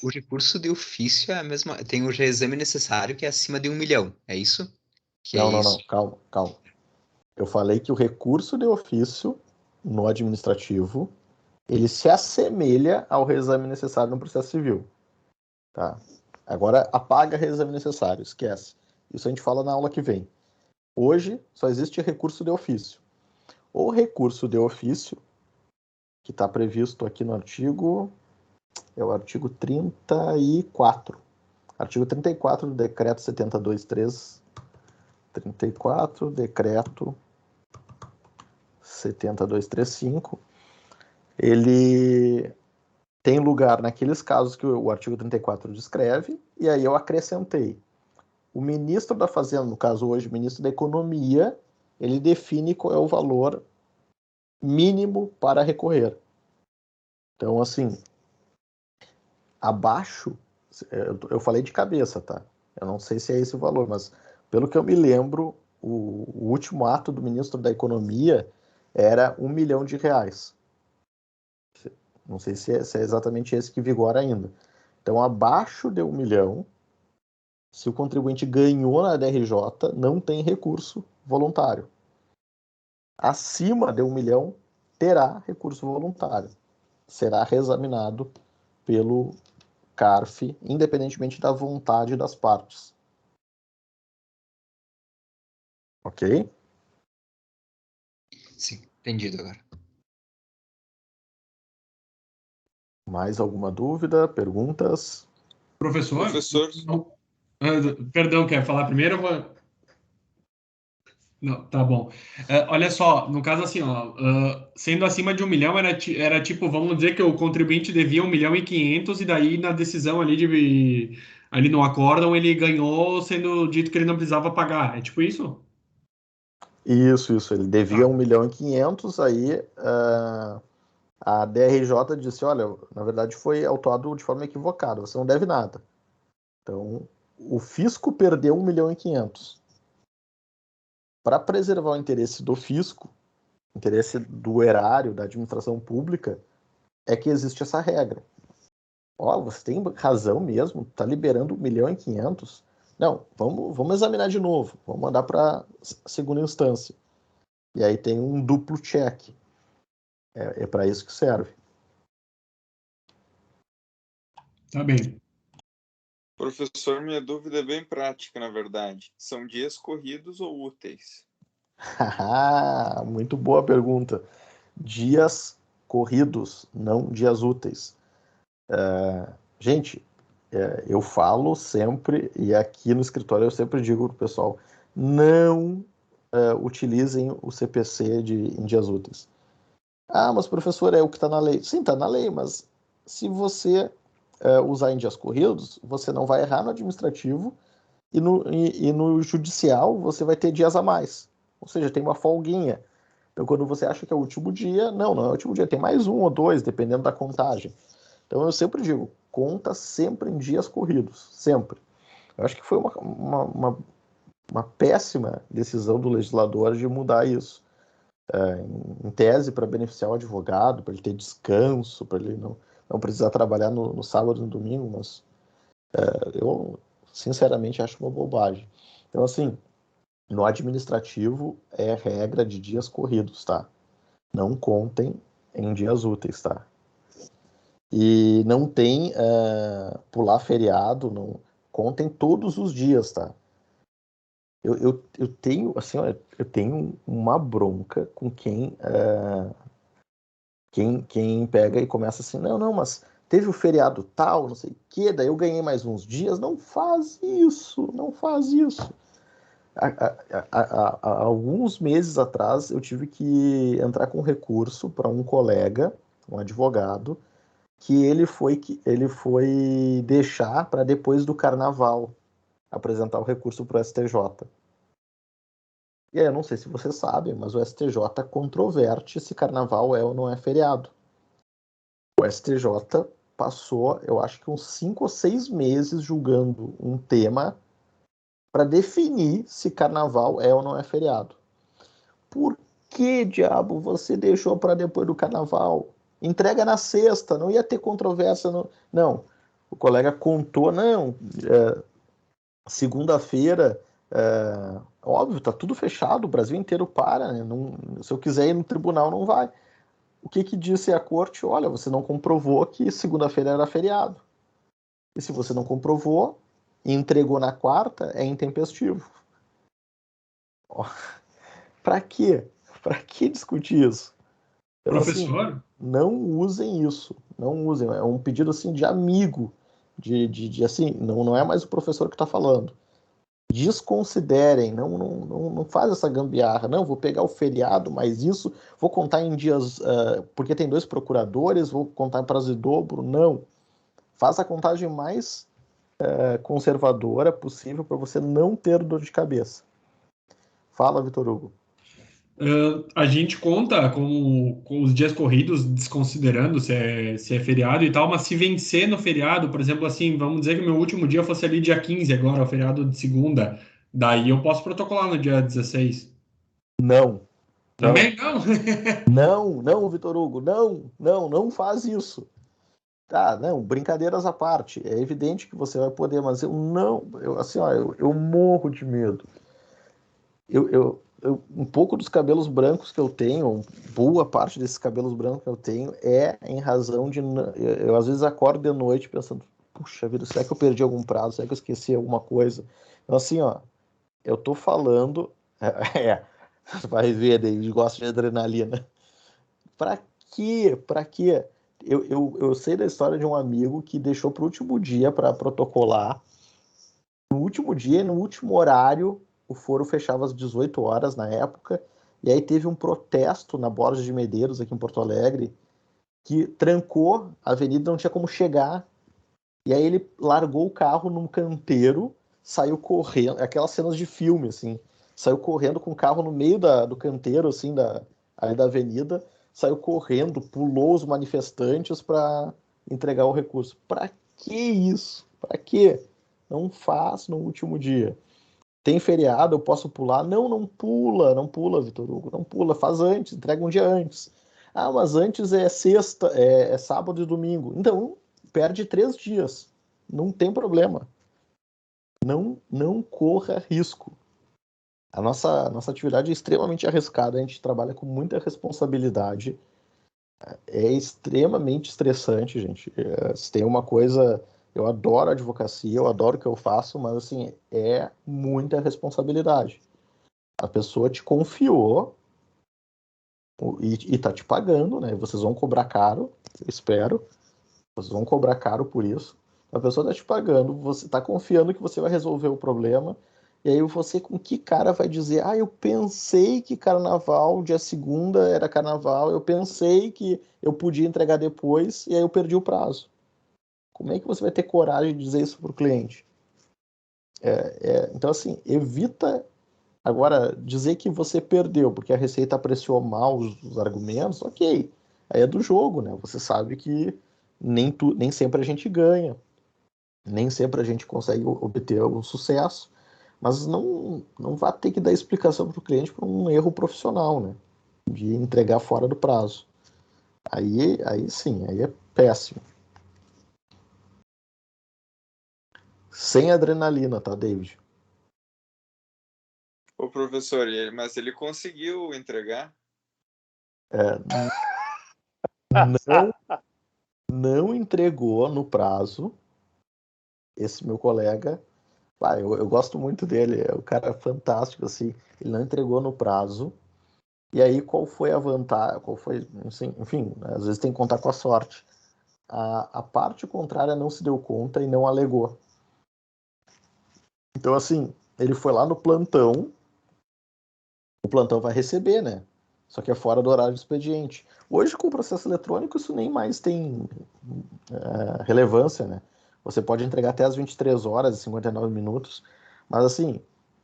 O recurso de ofício é a mesma. Tem o reexame necessário que é acima de 1 milhão, é isso? Não, calma. Eu falei que o recurso de ofício no administrativo, ele se assemelha ao reexame necessário no processo civil. Tá? Agora, apaga reexame necessário, esquece. Isso a gente fala na aula que vem. Hoje, só existe recurso de ofício. O recurso de ofício, que está previsto aqui no artigo, é o artigo 34. Artigo 34 do decreto 72.3. 34, decreto 7235. Ele tem lugar naqueles casos que o artigo 34 descreve, e aí eu acrescentei. O ministro da Fazenda, no caso hoje, o ministro da Economia, ele define qual é o valor mínimo para recorrer. Então, assim, abaixo, eu falei de cabeça, tá? Eu não sei se é esse o valor, mas pelo que eu me lembro, o último ato do ministro da Economia era R$1 milhão. Não sei se é exatamente esse que vigora ainda. Então, abaixo de 1 milhão, se o contribuinte ganhou na DRJ, não tem recurso voluntário. Acima de 1 milhão, terá recurso voluntário. Será reexaminado pelo CARF, independentemente da vontade das partes. Ok? Sim, entendido agora. Mais alguma dúvida? Perguntas? Professor? Professor, Perdão, quer falar primeiro? Eu vou... Não, tá bom. Olha só, no caso assim, ó, sendo acima de 1 milhão, era tipo, vamos dizer que o contribuinte devia 1.500.000 e daí na decisão ali no acórdão ele ganhou sendo dito que ele não precisava pagar. É tipo isso? Isso. Ele devia Tá. 1.500.000, aí a DRJ disse, olha, na verdade foi autuado de forma equivocada, você não deve nada. Então, o fisco perdeu 1.500.000. Para preservar o interesse do fisco, interesse do erário, da administração pública, é que existe essa regra. Ó, você tem razão mesmo, tá liberando 1.500.000. Não, vamos examinar de novo, vamos mandar para segunda instância. E aí tem um duplo check. É para isso que serve. Tá bem. professor, minha dúvida é bem prática, na verdade. São dias corridos ou úteis? Muito boa pergunta. Dias corridos, não dias úteis. Gente, eu falo sempre, e aqui no escritório eu sempre digo para o pessoal, não utilizem o CPC em dias úteis. Mas professor, é o que está na lei. Sim, está na lei, mas se você usar em dias corridos, você não vai errar no administrativo e no judicial você vai ter dias a mais. Ou seja, tem uma folguinha. Então, quando você acha que é o último dia, não é o último dia, tem mais 1 ou 2, dependendo da contagem. Então, eu sempre digo, conta sempre em dias corridos, sempre. Eu acho que foi uma péssima decisão do legislador de mudar isso. Em tese, para beneficiar o advogado, para ele ter descanso, para ele não precisar trabalhar no sábado e no domingo, mas eu, sinceramente, acho uma bobagem. Então, assim, no administrativo é regra de dias corridos, tá? Não contem em dias úteis, tá? E não tem pular feriado, não contem todos os dias, tá? Eu tenho, assim, olha, eu tenho uma bronca com quem pega e começa assim, não, mas teve o feriado tal, não sei o quê, daí eu ganhei mais uns dias. Não faz isso, não faz isso. Há alguns meses atrás, eu tive que entrar com recurso para um colega, um advogado, que ele foi deixar para depois do carnaval apresentar o recurso para o STJ. E aí, eu não sei se você sabe, mas o STJ controverte se carnaval é ou não é feriado. O STJ passou, eu acho que uns 5 ou 6 meses julgando um tema para definir se carnaval é ou não é feriado. Por que, diabo, você deixou para depois do carnaval? Entrega na sexta, não ia ter controvérsia. Não, o colega contou, não, segunda-feira, óbvio, tá tudo fechado, o Brasil inteiro para, né? Não, se eu quiser ir no tribunal, não vai. O que disse a corte? Olha, você não comprovou que segunda-feira era feriado. E se você não comprovou e entregou na quarta, é intempestivo. Para quê? Para que discutir isso? Então, assim, Professor? não usem isso. Não usem. É um pedido assim de amigo. De assim, não é mais o professor que está falando. Desconsiderem, não faz essa gambiarra. Não, vou pegar o feriado, mas isso, vou contar em dias, porque tem 2 procuradores, vou contar em prazo de dobro. Não. Faz a contagem mais conservadora possível para você não ter dor de cabeça. Fala, Vitor Hugo. A gente conta com os dias corridos, desconsiderando se é feriado e tal, mas se vencer no feriado, por exemplo, assim, vamos dizer que meu último dia fosse ali dia 15 agora, o feriado de segunda, Daí eu posso protocolar no dia 16. Não. Também não? Não, Vitor Hugo, não faz isso. Tá, não, brincadeiras à parte. É evidente que você vai poder, mas eu morro de medo. Um pouco dos cabelos brancos que eu tenho, boa parte desses cabelos brancos que eu tenho, é em razão de. Eu às vezes acordo de noite pensando, puxa vida, será que eu perdi algum prazo? Será que eu esqueci alguma coisa? Então, assim, ó, eu tô falando. Vai ver, David gosta de adrenalina. Pra quê? Pra quê? Eu sei da história de um amigo que deixou pro último dia para protocolar. No último dia, no último horário, o foro fechava às 18 horas na época, e aí teve um protesto na Borges de Medeiros, aqui em Porto Alegre, que trancou a avenida, não tinha como chegar, e aí ele largou o carro num canteiro, saiu correndo, aquelas cenas de filme, assim, saiu correndo com o carro no meio do canteiro, assim, ali da avenida, saiu correndo, pulou os manifestantes para entregar o recurso. Para que isso? Para quê? Não faz no último dia. Tem feriado, eu posso pular? Não pula, Vitor Hugo, não pula, faz antes, entrega um dia antes. Ah, mas antes é sexta, é sábado e domingo. Então, perde 3 dias. Não tem problema. Não corra risco. A nossa atividade é extremamente arriscada, a gente trabalha com muita responsabilidade. É extremamente estressante, gente. Se tem uma coisa, eu adoro a advocacia, eu adoro o que eu faço, mas assim, é muita responsabilidade. A pessoa te confiou e tá te pagando, né? Vocês vão cobrar caro, eu espero. Vocês vão cobrar caro por isso. A pessoa tá te pagando, você tá confiando que você vai resolver o problema, e aí você com que cara vai dizer, eu pensei que carnaval, dia segunda era carnaval, eu pensei que eu podia entregar depois, e aí eu perdi o prazo. Como é que você vai ter coragem de dizer isso pro cliente? Então, assim, evita. Agora, dizer que você perdeu porque a Receita apreciou mal os argumentos, ok. Aí é do jogo, né? Você sabe que nem sempre a gente ganha, nem sempre a gente consegue obter o sucesso, mas não vai ter que dar explicação para o cliente por um erro profissional, né? De entregar fora do prazo. Aí sim, aí é péssimo. Sem adrenalina, tá, David? Ô, professor, mas ele conseguiu entregar? Não entregou no prazo. Esse meu colega, eu gosto muito dele, é um cara fantástico, assim. Ele não entregou no prazo. E aí, qual foi a vantagem? Qual foi, assim, enfim, às vezes tem que contar com a sorte. A parte contrária não se deu conta e não alegou. Então, assim, ele foi lá no plantão, o plantão vai receber, né? Só que é fora do horário do expediente. Hoje, com o processo eletrônico, isso nem mais tem relevância, né? Você pode entregar até as 23 horas e 59 minutos, mas assim,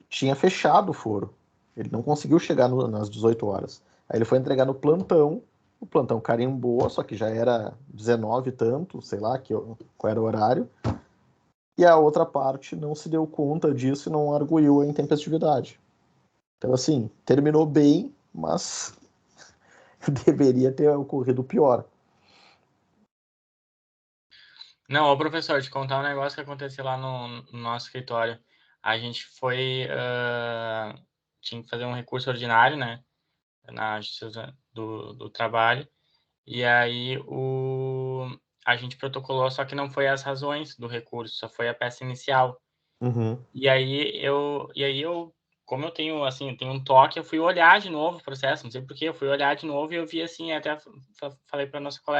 tinha fechado o foro. Ele não conseguiu chegar nas 18 horas. Aí ele foi entregar no plantão, o plantão carimbou, só que já era 19 e tanto, sei lá qual era o horário, e a outra parte não se deu conta disso e não arguiu a intempestividade. Então, assim, terminou bem, mas deveria ter ocorrido pior. Não, ô professor, te contar um negócio que aconteceu lá no nosso escritório. A gente foi, tinha que fazer um recurso ordinário, né, na Justiça do Trabalho, e aí a gente protocolou, só que não foi as razões do recurso, só foi a peça inicial. Uhum. E aí eu, como eu tenho, assim, eu tenho um toque, eu fui olhar de novo o processo, não sei por quê, eu fui olhar de novo e eu vi, assim, até falei para nossa colega,